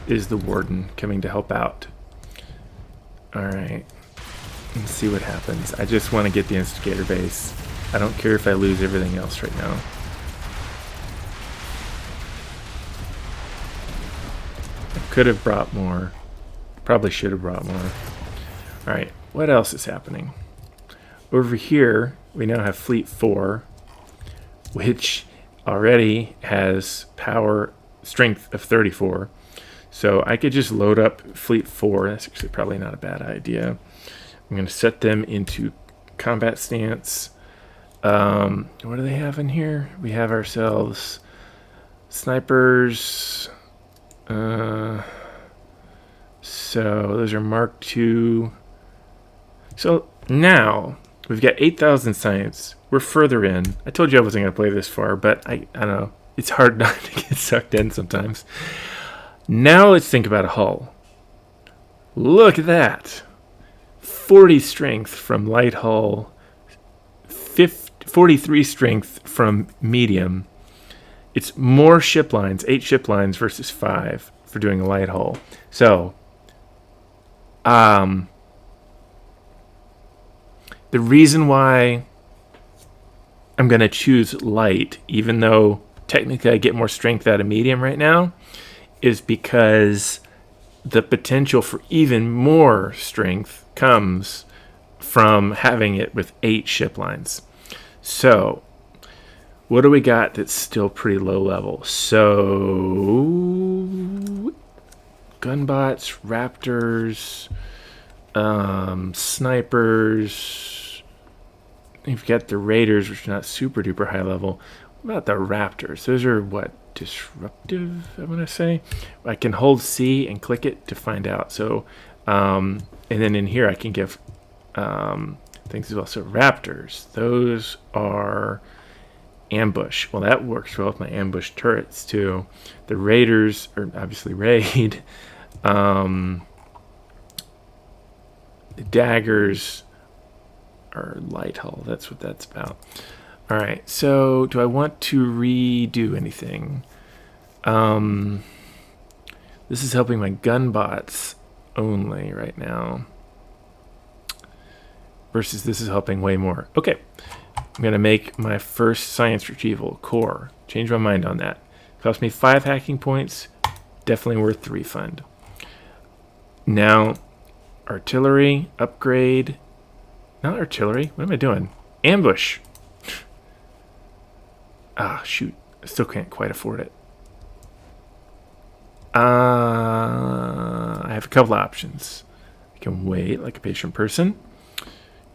is the Warden coming to help out. Alright, let's see what happens. I just want to get the Instigator Base. I don't care if I lose everything else right now. I could have brought more. Probably should have brought more. Alright, what else is happening? Over here, we now have Fleet 4, which already has strength of 34. So I could just load up Fleet 4. That's actually probably not a bad idea. I'm going to set them into combat stance. What do they have in here? We have ourselves snipers. So those are Mark II. So now we've got 8,000 science. We're further in. I told you I wasn't going to play this far, but I don't know. It's hard not to get sucked in sometimes. Now let's think about a hull. Look at that. 40 strength from light hull. 43 strength from medium. It's more ship lines, 8 ship lines versus 5 for doing a light hull. So, the reason why I'm going to choose light, even though technically I get more strength out of medium right now, is because the potential for even more strength comes from having it with 8 ship lines. So, what do we got that's still pretty low level? So, gunbots, raptors, snipers. You've got the raiders, which are not super duper high level. What about the raptors? Those are what? Disruptive, I want to say. I can hold C and click it to find out. So, and then in here I can give things as well. So raptors, those are ambush. Well, that works well with my ambush turrets too. The raiders are obviously raid. The daggers are light hull. That's what that's about. All right, so do I want to redo anything? This is helping my gunbots only right now. Versus this is helping way more. Okay, I'm going to make my first science retrieval core. Change my mind on that. Cost me 5 hacking points. Definitely worth the refund. Now, artillery, upgrade. Not artillery. What am I doing? Ambush. Shoot. I still can't quite afford it. I have a couple options. We can wait like a patient person.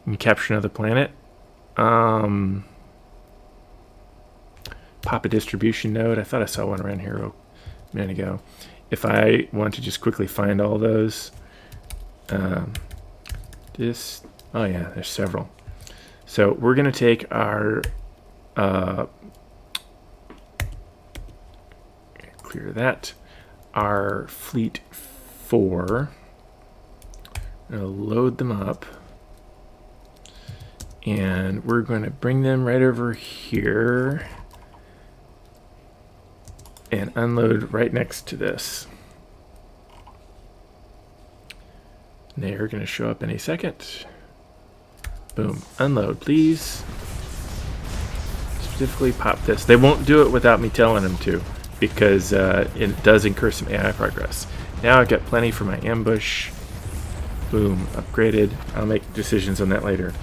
We can capture another planet. Pop a distribution node. I thought I saw one around here a minute ago. If I want to just quickly find all those, oh yeah, there's several. So we're going to take our clear that. Our fleet 4. Load them up. And we're going to bring them right over here and unload right next to this. They're going to show up any second. Boom. Unload, please. Specifically pop this. They won't do it without me telling them to, because it does incur some AI progress. Now I've got plenty for my ambush. Boom. Upgraded. I'll make decisions on that later.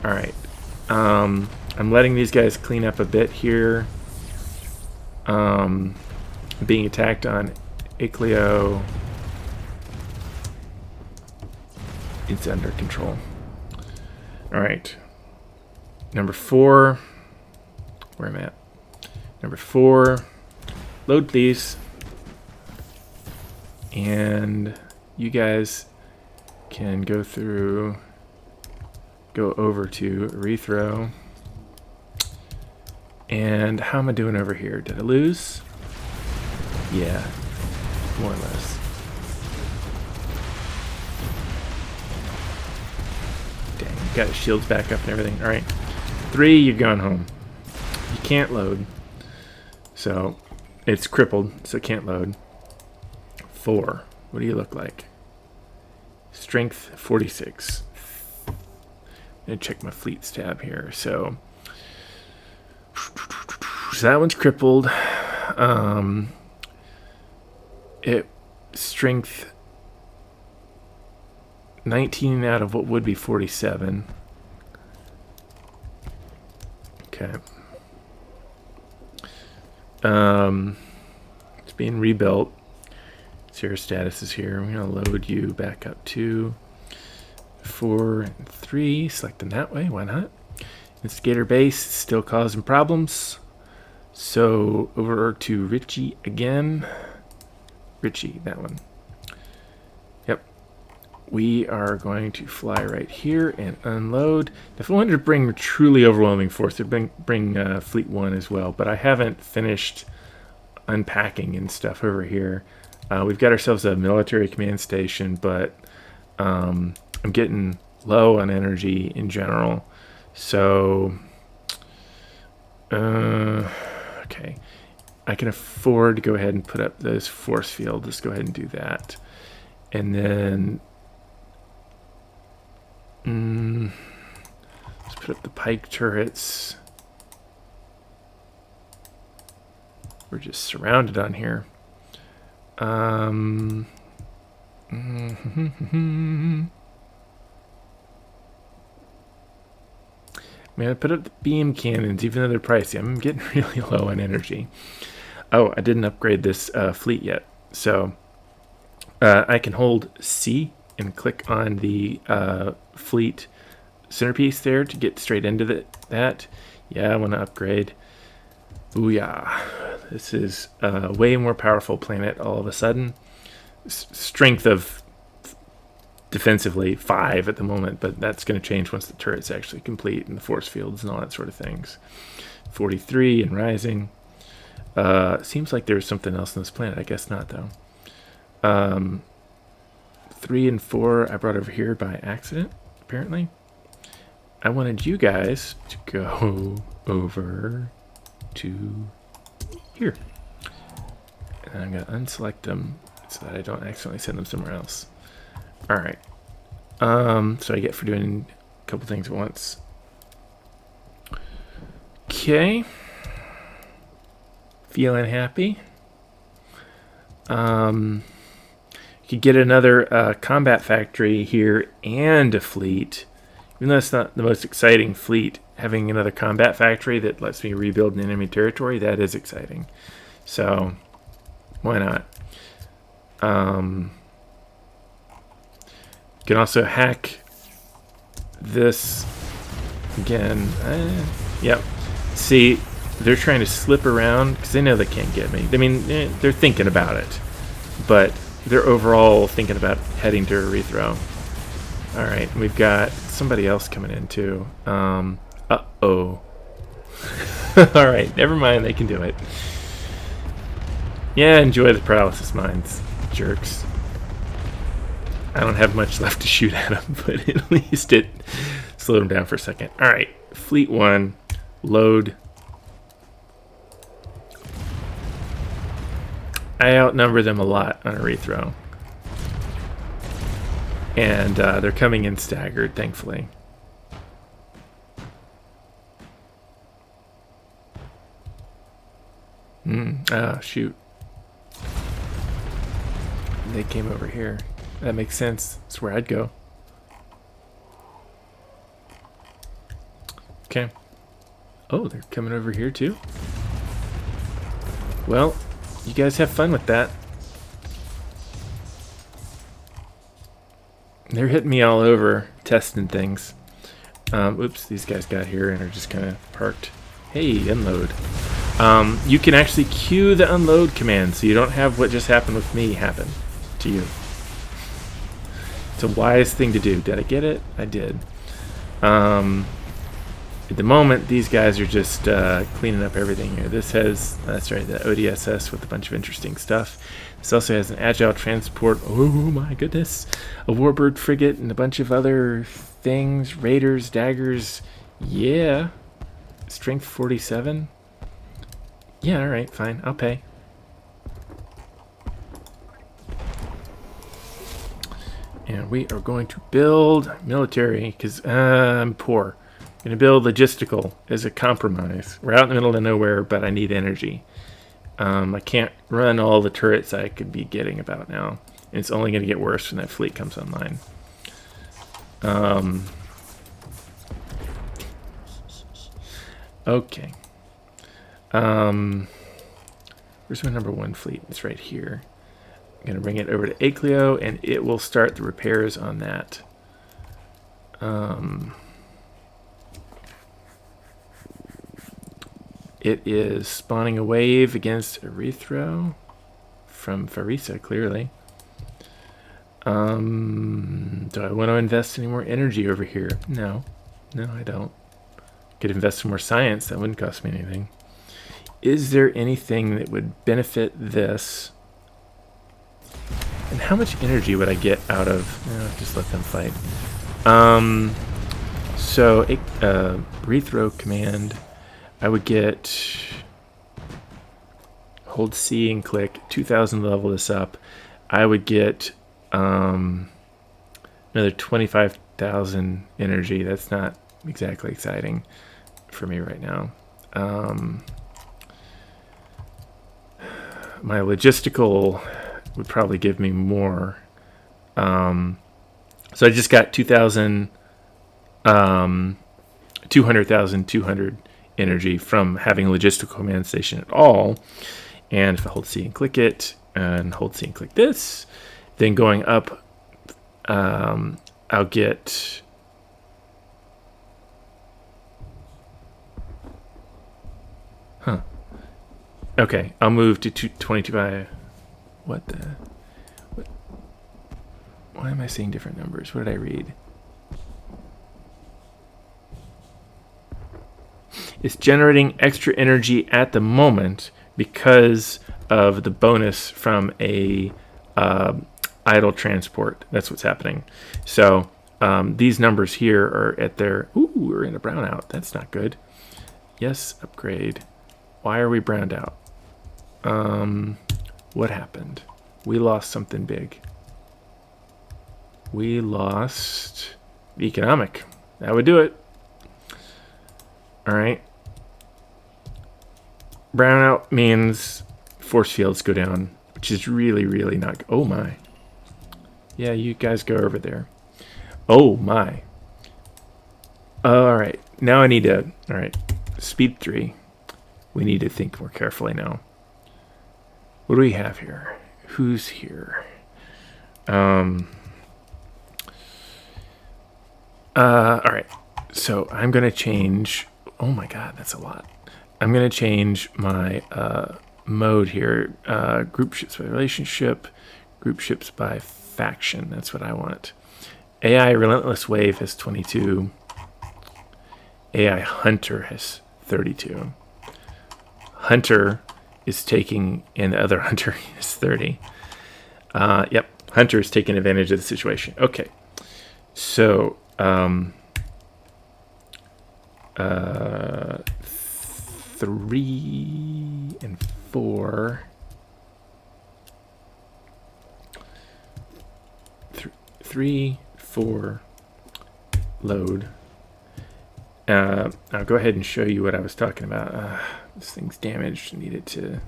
Alright. I'm letting these guys clean up a bit here. Being attacked on Icleo. It's under control. Alright. Number 4. Where am I at? Number 4. Load, please. And you guys can go over to Rethrow. And how am I doing over here? Did I lose? Yeah, more or less. Dang, got his shields back up and everything. Alright. 3, you've gone home. You can't load. So, it's crippled, so it can't load. 4, what do you look like? Strength 46. I'm gonna check my fleets tab here. So that one's crippled. Strength 19 out of what would be 47. Okay. It's being rebuilt. Your status is here. I'm going to load you back up to 4 and 3. Select them that way. Why not? Instigator base still causing problems. So over to Richie again. Richie, that one. Yep. We are going to fly right here and unload. If I wanted to bring truly overwhelming force, I'd bring Fleet 1 as well. But I haven't finished unpacking and stuff over here. We've got ourselves a military command station, but I'm getting low on energy in general. So, okay. I can afford to go ahead and put up those force fields. Let's go ahead and do that. And then, let's put up the pike turrets. We're just surrounded on here. Man, I put up the beam cannons, even though they're pricey. I'm getting really low on energy. Oh, I didn't upgrade this fleet yet. So I can hold C and click on the fleet centerpiece there to get straight into that. Yeah, I want to upgrade. Booyah. This is a way more powerful planet all of a sudden. Strength of defensively 5 at the moment, but that's going to change once the turret's actually complete and the force fields and all that sort of things. 43 and rising. Seems like there's something else on this planet. I guess not, though. 3 and 4 I brought over here by accident, apparently. I wanted you guys to go over to here. And I'm going to unselect them so that I don't accidentally send them somewhere else. Alright. So I get for doing a couple things at once. Okay. Feeling happy. You could get another combat factory here and a fleet. Even though it's not the most exciting fleet, having another combat factory that lets me rebuild an enemy territory, that is exciting. So, why not? can also hack this again. Yep. See, they're trying to slip around because they know they can't get me. I mean, they're thinking about it, but they're overall thinking about heading to Erythro. All right, we've got somebody else coming in too. Uh-oh. All right, never mind. They can do it. Yeah, enjoy the paralysis mines, jerks. I don't have much left to shoot at them, but at least it slowed them down for a second. All right, Fleet 1, load. I outnumber them a lot on Erythro. And they're coming in staggered, thankfully. Shoot. They came over here. That makes sense. That's where I'd go. Okay. Oh, they're coming over here too? Well, you guys have fun with that. They're hitting me all over, testing things. Oops, these guys got here and are just kind of parked. Hey, unload. You can actually queue the unload command, so you don't have what just happened with me happen to you. It's a wise thing to do. Did I get it? I did. At the moment, these guys are just cleaning up everything here. This has, that's right, the ODSS with a bunch of interesting stuff. This also has an agile transport. Oh my goodness. A warbird frigate and a bunch of other things. Raiders, daggers. Yeah. Strength 47. Yeah, alright, fine. I'll pay. And we are going to build military because I'm poor. I'm going to build logistical as a compromise. We're out in the middle of nowhere, but I need energy. I can't run all the turrets I could be getting about now. And it's only going to get worse when that fleet comes online. Okay. Where's my number 1 fleet? It's right here. I'm going to bring it over to Acleo, and it will start the repairs on that. It is spawning a wave against Erythro from Farisa, clearly. Do I want to invest any more energy over here? No. No, I don't. Could invest in more science. That wouldn't cost me anything. Is there anything that would benefit this? And how much energy would I get out of... just let them fight. So, Erythro command... I would get, hold C and click, 2,000 to level this up. I would get another 25,000 energy. That's not exactly exciting for me right now. My logistical would probably give me more. So I just got 2,000, 200,200 energy from having a logistical command station at all. And if I hold C and click it and hold C and click this, then going up, I'll get okay, I'll move to 22 by what why am I seeing different numbers? What did I read? It's generating extra energy at the moment because of the bonus from a idle transport. That's what's happening. So these numbers here are at their... Ooh, we're in a brownout. That's not good. Yes, upgrade. Why are we browned out? What happened? We lost something big. We lost economic. That would do it. All right. Brownout means force fields go down, which is really, really not... Oh, my. Yeah, you guys go over there. Oh, my. All right. Now I need to... All right. Speed 3. We need to think more carefully now. What do we have here? Who's here? All right. So I'm going to change. Oh my God, that's a lot. I'm going to change my mode here. Group ships by relationship, group ships by faction. That's what I want. AI Relentless Wave has 22. AI Hunter has 32. Hunter is taking, and the other Hunter is 30. Yep, Hunter is taking advantage of the situation. Okay, so 3 and 4. 3, 4, load. I'll go ahead and show you what I was talking about. This thing's damaged. Needed to.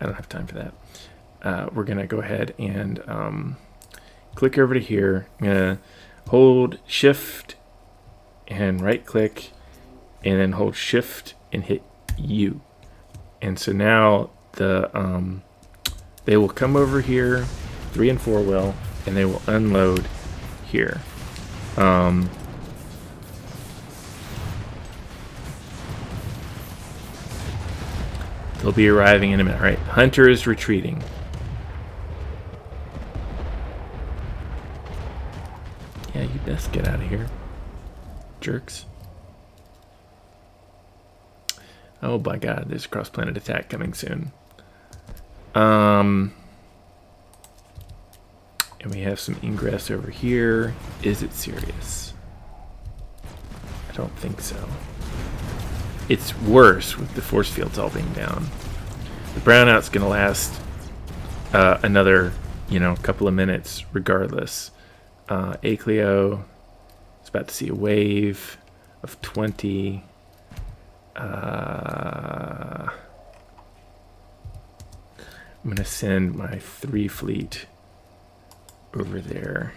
I don't have time for that. We're gonna go ahead and click over to here. I'm gonna hold Shift and right click, and then hold Shift and hit U. And so now they will come over here. 3 and 4 will, and they will unload here. They'll be arriving in a minute. All right, Hunter is retreating. Yeah, you best get out of here, jerks. Oh my God, there's a cross-planet attack coming soon. And we have some ingress over here. Is it serious? I don't think so. It's worse with the force fields all being down. The brownout's going to last another, couple of minutes regardless. Acleo is about to see a wave of 20. I'm going to send my 3 fleet over there.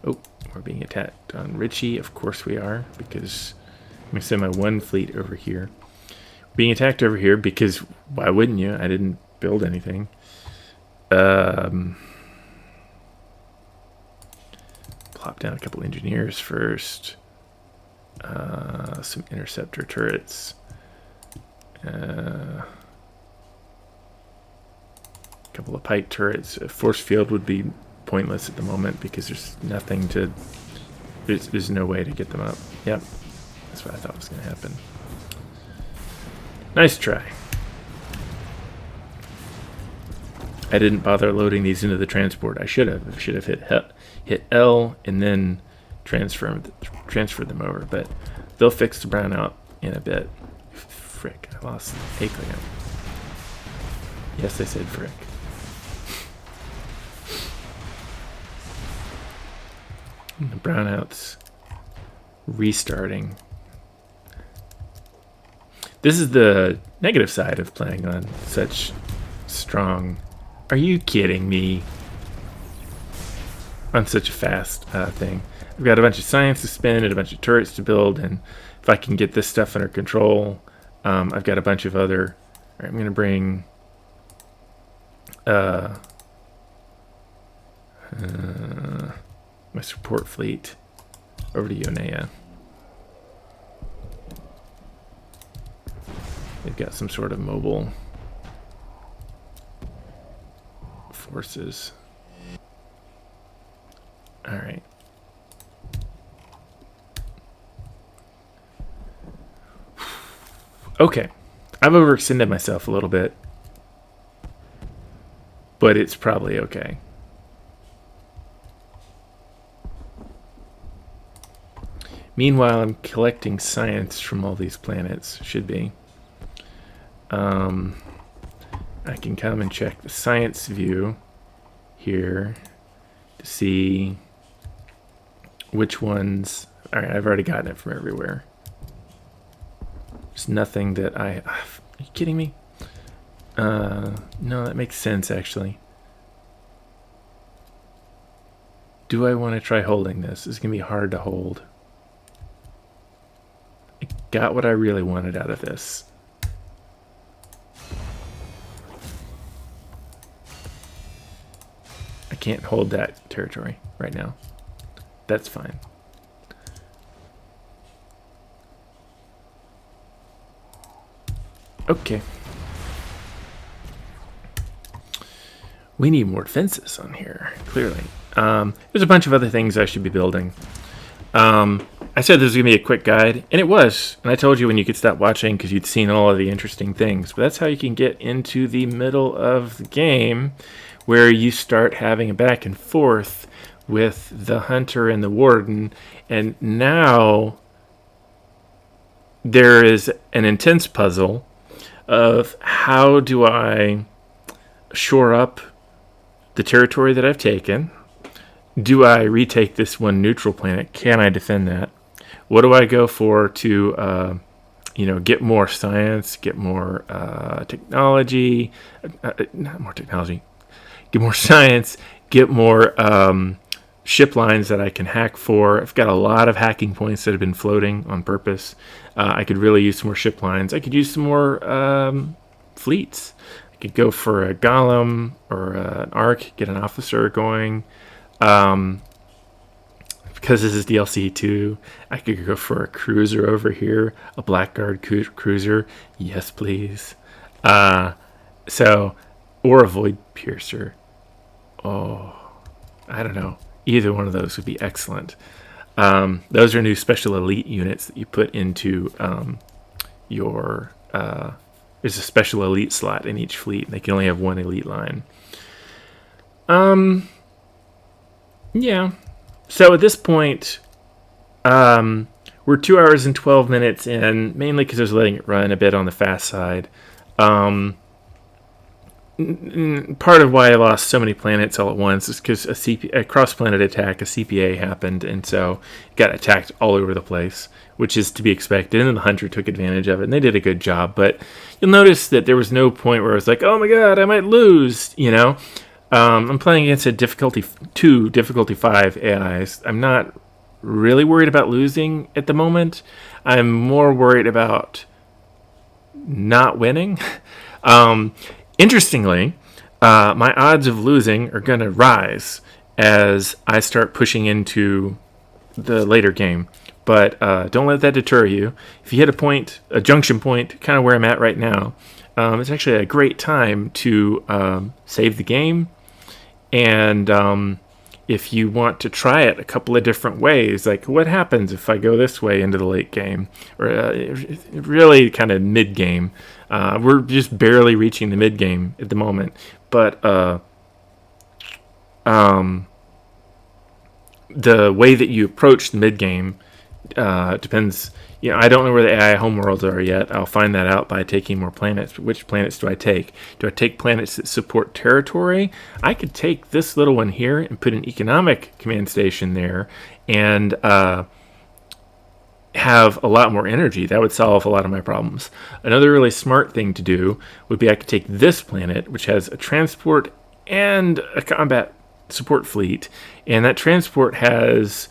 Oh, we're being attacked on Richie. Of course we are, because I'm going to send my 1 fleet over here. Being attacked over here because why wouldn't you? I didn't build anything. Plop down a couple engineers first. Some interceptor turrets. A couple of pike turrets. A force field would be pointless at the moment because there's nothing to. There's no way to get them up. Yep, that's what I thought was going to happen. Nice try. I didn't bother loading these into the transport. I should have. I should have hit L and then transfer them over. But they'll fix the brownout in a bit. Frick! I lost Acleo. Yes, I said frick. The brownout's restarting. This is the negative side of playing on such strong. Are you kidding me? On such a fast thing. I've got a bunch of science to spend and a bunch of turrets to build, and if I can get this stuff under control, I've got a bunch of other. All right, I'm going to bring my support fleet over to Ionea. They've got some sort of mobile forces. All right. Okay. I've overextended myself a little bit, but it's probably okay. Meanwhile, I'm collecting science from all these planets. Should be. I can come and check the science view here to see which ones. All right, I've already gotten it from everywhere. There's nothing that are you kidding me? No, that makes sense actually. Do I want to try holding this? It's gonna be hard to hold. I got what I really wanted out of this. I can't hold that territory right now. That's fine. Okay. We need more defenses on here, clearly. There's a bunch of other things I should be building. I said this was going to be a quick guide, and it was. And I told you when you could stop watching because you'd seen all of the interesting things. But that's how you can get into the middle of the game where you start having a back and forth with the hunter and the warden. And now there is an intense puzzle of how do I shore up the territory that I've taken. Do I retake this one neutral planet? Can I defend that? What do I go for to, get more science, get more technology, not more technology, get more science, get more ship lines that I can hack for. I've got a lot of hacking points that have been floating on purpose. I could really use some more ship lines. I could use some more fleets. I could go for a golem or an arc, get an officer going. Because this is DLC 2, I could go for a cruiser over here, a Blackguard cruiser. Yes, please. Or a Void Piercer. Oh, I don't know. Either one of those would be excellent. Those are new special elite units that you put into your... there's a special elite slot in each fleet, and they can only have one elite line. Yeah. So at this point, we're 2 hours and 12 minutes in, mainly because I was letting it run a bit on the fast side. Part of why I lost so many planets all at once is because a cross-planet attack, a CPA happened, and so it got attacked all over the place, which is to be expected, and then the Hunter took advantage of it, and they did a good job. But you'll notice that there was no point where I was like, oh my god, I might lose, I'm playing against a difficulty 5 AIs. I'm not really worried about losing at the moment. I'm more worried about not winning. Interestingly, my odds of losing are going to rise as I start pushing into the later game. But don't let that deter you. If you hit a junction point, kind of where I'm at right now, it's actually a great time to save the game. And if you want to try it a couple of different ways, like what happens if I go this way into the late game, or really kind of mid game. We're just barely reaching the mid game at the moment, but the way that you approach the mid game depends. I don't know where the AI homeworlds are yet. I'll find that out by taking more planets. Which planets do I take? Do I take planets that support territory? I could take this little one here and put an economic command station there and have a lot more energy. That would solve a lot of my problems. Another really smart thing to do would be I could take this planet, which has a transport and a combat support fleet, and that transport has...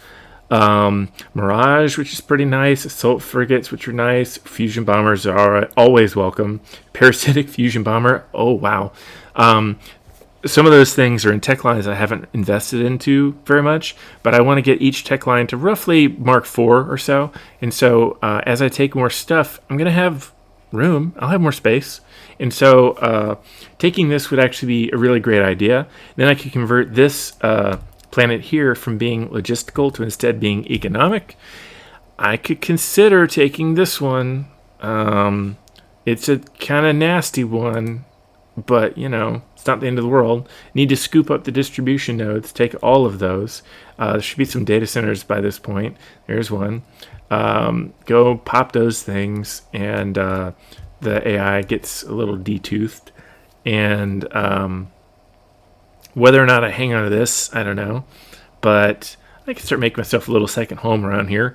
Mirage, which is pretty nice, assault frigates, which are nice, fusion bombers are always welcome, parasitic fusion bomber, oh wow. Some of those things are in tech lines I haven't invested into very much, but I want to get each tech line to roughly Mark 4 or so, and so as I take more stuff, I'm going to have room, I'll have more space, and so taking this would actually be a really great idea. Then I could convert this planet here from being logistical to instead being economic. I could consider taking this one. It's a kind of nasty one, but it's not the end of the world. Need to scoop up the distribution nodes, take all of those. There should be some data centers by this point. There's one. Go pop those things, and the AI gets a little detoothed. And whether or not I hang on to this, I don't know. But I can start making myself a little second home around here.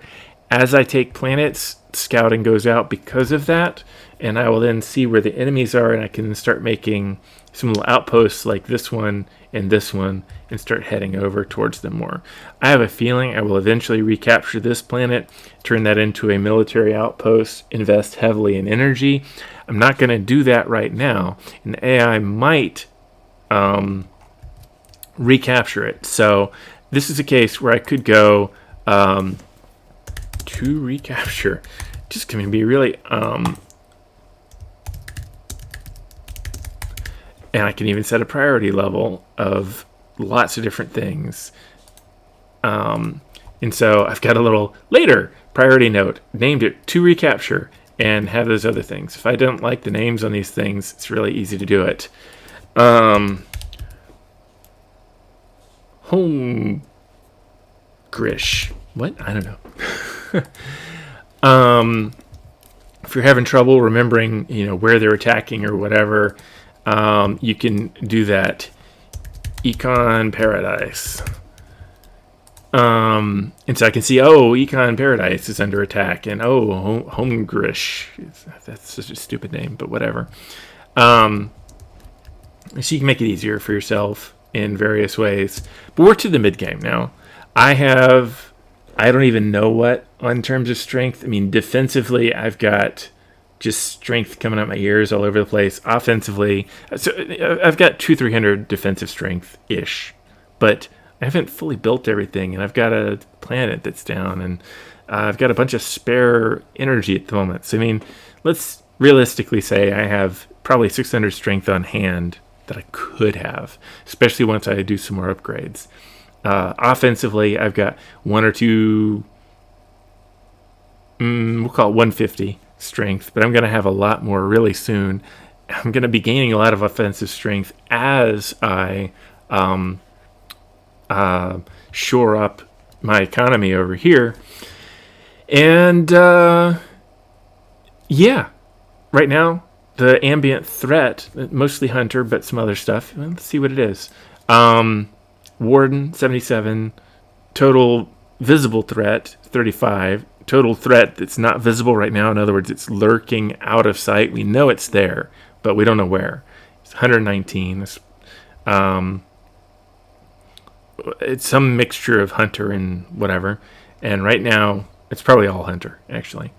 As I take planets, scouting goes out because of that. And I will then see where the enemies are, and I can start making some little outposts like this one and start heading over towards them more. I have a feeling I will eventually recapture this planet, turn that into a military outpost, invest heavily in energy. I'm not going to do that right now. And the AI might... recapture it. So this is a case where I could go to recapture. Just going to be really And I can even set a priority level of lots of different things. And so I've got a little later priority note, named it to recapture, and have those other things. If I don't like the names on these things, it's really easy to do it. Home Grish. What? I don't know. If you're having trouble remembering, where they're attacking or whatever, you can do that. Econ Paradise. And so I can see, Econ Paradise is under attack, and Home Grish. That's such a stupid name, but whatever. So you can make it easier for yourself in various ways. But we're to the mid game now. I don't even know what on terms of strength. I mean, defensively, I've got just strength coming out my ears all over the place. Offensively, so I've got 200-300 defensive strength-ish. But I haven't fully built everything, and I've got a planet that's down, and I've got a bunch of spare energy at the moment. So, I mean, let's realistically say I have probably 600 strength on hand that I could have, especially once I do some more upgrades. Offensively, I've got one or two, we'll call it 150 strength, but I'm going to have a lot more really soon. I'm going to be gaining a lot of offensive strength as I shore up my economy over here. And right now, the ambient threat, mostly Hunter, but some other stuff. Let's see what it is. Warden, 77. Total visible threat, 35. Total threat that's not visible right now. In other words, it's lurking out of sight. We know it's there, but we don't know where. It's 119. It's some mixture of Hunter and whatever. And right now, it's probably all Hunter, actually.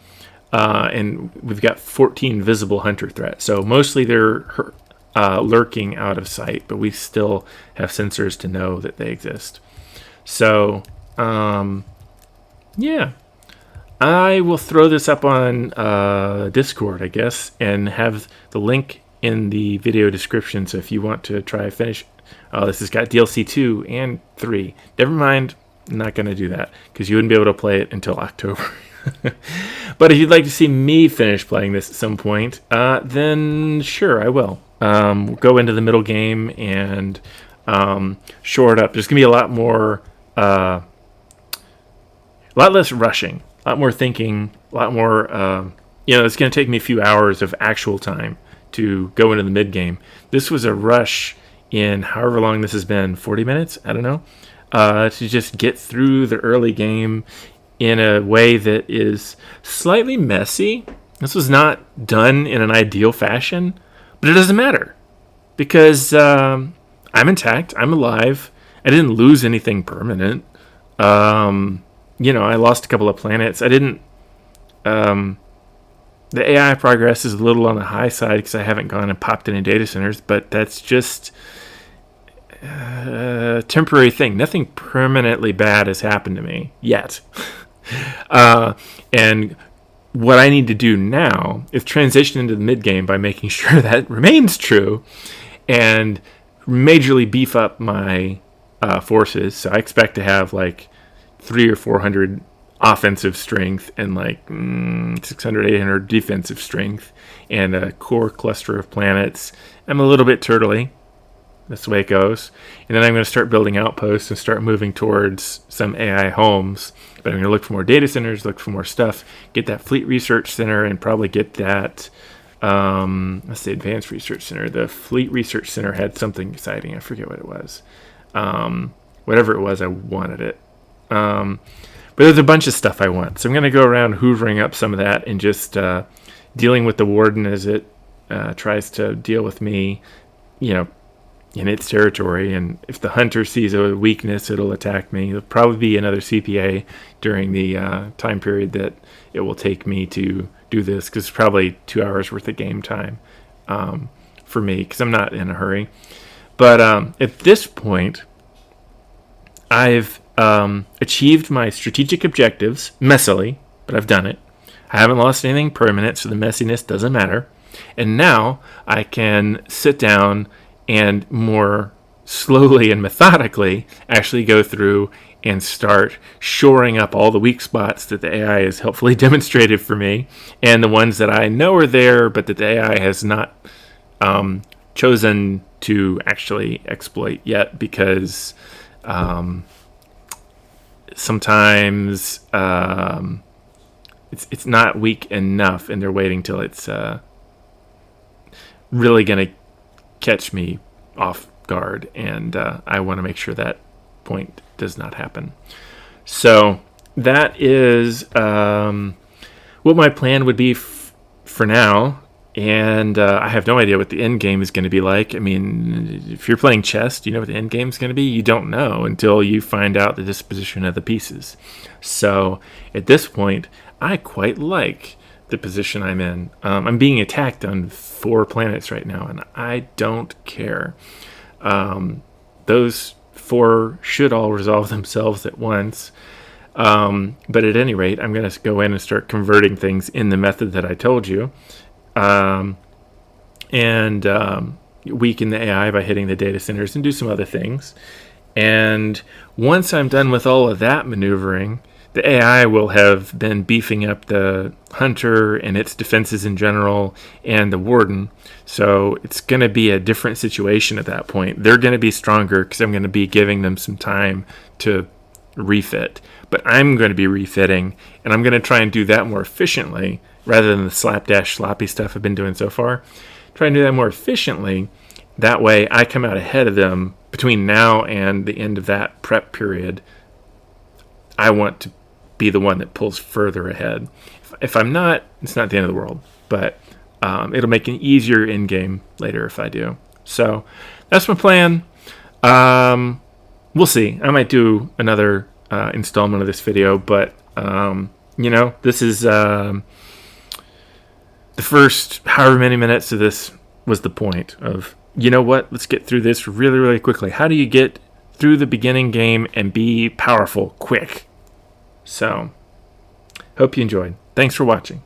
And we've got 14 visible Hunter threats. So mostly they're lurking out of sight, but we still have sensors to know that they exist. So, I will throw this up on Discord, I guess, and have the link in the video description. So if you want to try finish, this has got DLC 2 and 3. Never mind, I'm not going to do that because you wouldn't be able to play it until October. But if you'd like to see me finish playing this at some point, then sure, I will. We'll go into the middle game and shore it up. There's going to be a lot more, a lot less rushing, a lot more thinking, a lot more, it's going to take me a few hours of actual time to go into the mid game. This was a rush in however long this has been, 40 minutes? I don't know. To just get through the early game in a way that is slightly messy. This was not done in an ideal fashion, but it doesn't matter because I'm intact. I'm alive. I didn't lose anything permanent. I lost a couple of planets. I didn't. The AI progress is a little on the high side because I haven't gone and popped any data centers, but that's just a temporary thing. Nothing permanently bad has happened to me yet. And what I need to do now is transition into the mid game by making sure that remains true and majorly beef up my forces. So I expect to have like 300 or 400 offensive strength and like 600, 800 defensive strength and a core cluster of planets. I'm a little bit turtly. That's the way it goes. And then I'm going to start building outposts and start moving towards some AI homes. But I'm going to look for more data centers, look for more stuff, get that Fleet Research Center, and probably get that, Advanced Research Center. The Fleet Research Center had something exciting. I forget what it was. Whatever it was, I wanted it. But there's a bunch of stuff I want. So I'm going to go around hoovering up some of that and just dealing with the Warden as it tries to deal with me, in its territory. And if the Hunter sees a weakness, it'll attack me. It'll probably be another CPA during the time period that it will take me to do this, because it's probably 2 hours worth of game time for me, because I'm not in a hurry. But at this point, I've achieved my strategic objectives messily, but I've done it. I haven't lost anything permanent, so the messiness doesn't matter. And now I can sit down and more slowly and methodically actually go through and start shoring up all the weak spots that the AI has helpfully demonstrated for me, and the ones that I know are there but that the AI has not chosen to actually exploit yet, because sometimes it's not weak enough and they're waiting till it's really going to catch me off guard, and I want to make sure that point does not happen. So that is what my plan would be for now, and I have no idea what the end game is going to be like. I mean, if you're playing chess, do you know what the end game is going to be? You don't know until you find out the disposition of the pieces. So at this point, I quite like the position I'm in. I'm being attacked on 4 planets right now, and I don't care. Those 4 should all resolve themselves at once. But at any rate, I'm going to go in and start converting things in the method that I told you. And weaken the AI by hitting the data centers and do some other things. And once I'm done with all of that maneuvering, the AI will have been beefing up the hunter and its defenses in general and the warden. So it's going to be a different situation at that point. They're going to be stronger because I'm going to be giving them some time to refit. But I'm going to be refitting, and I'm going to try and do that more efficiently rather than the slapdash sloppy stuff I've been doing so far. Try and do that more efficiently. That way I come out ahead of them between now and the end of that prep period. I want to be the one that pulls further ahead. If I'm not, it's not the end of the world, but it'll make an easier end game later if I do. So that's my plan. We'll see. I might do another installment of this video, but this is the first however many minutes of this was the point of, let's get through this really, really quickly. How do you get through the beginning game and be powerful quick? So, hope you enjoyed. Thanks for watching.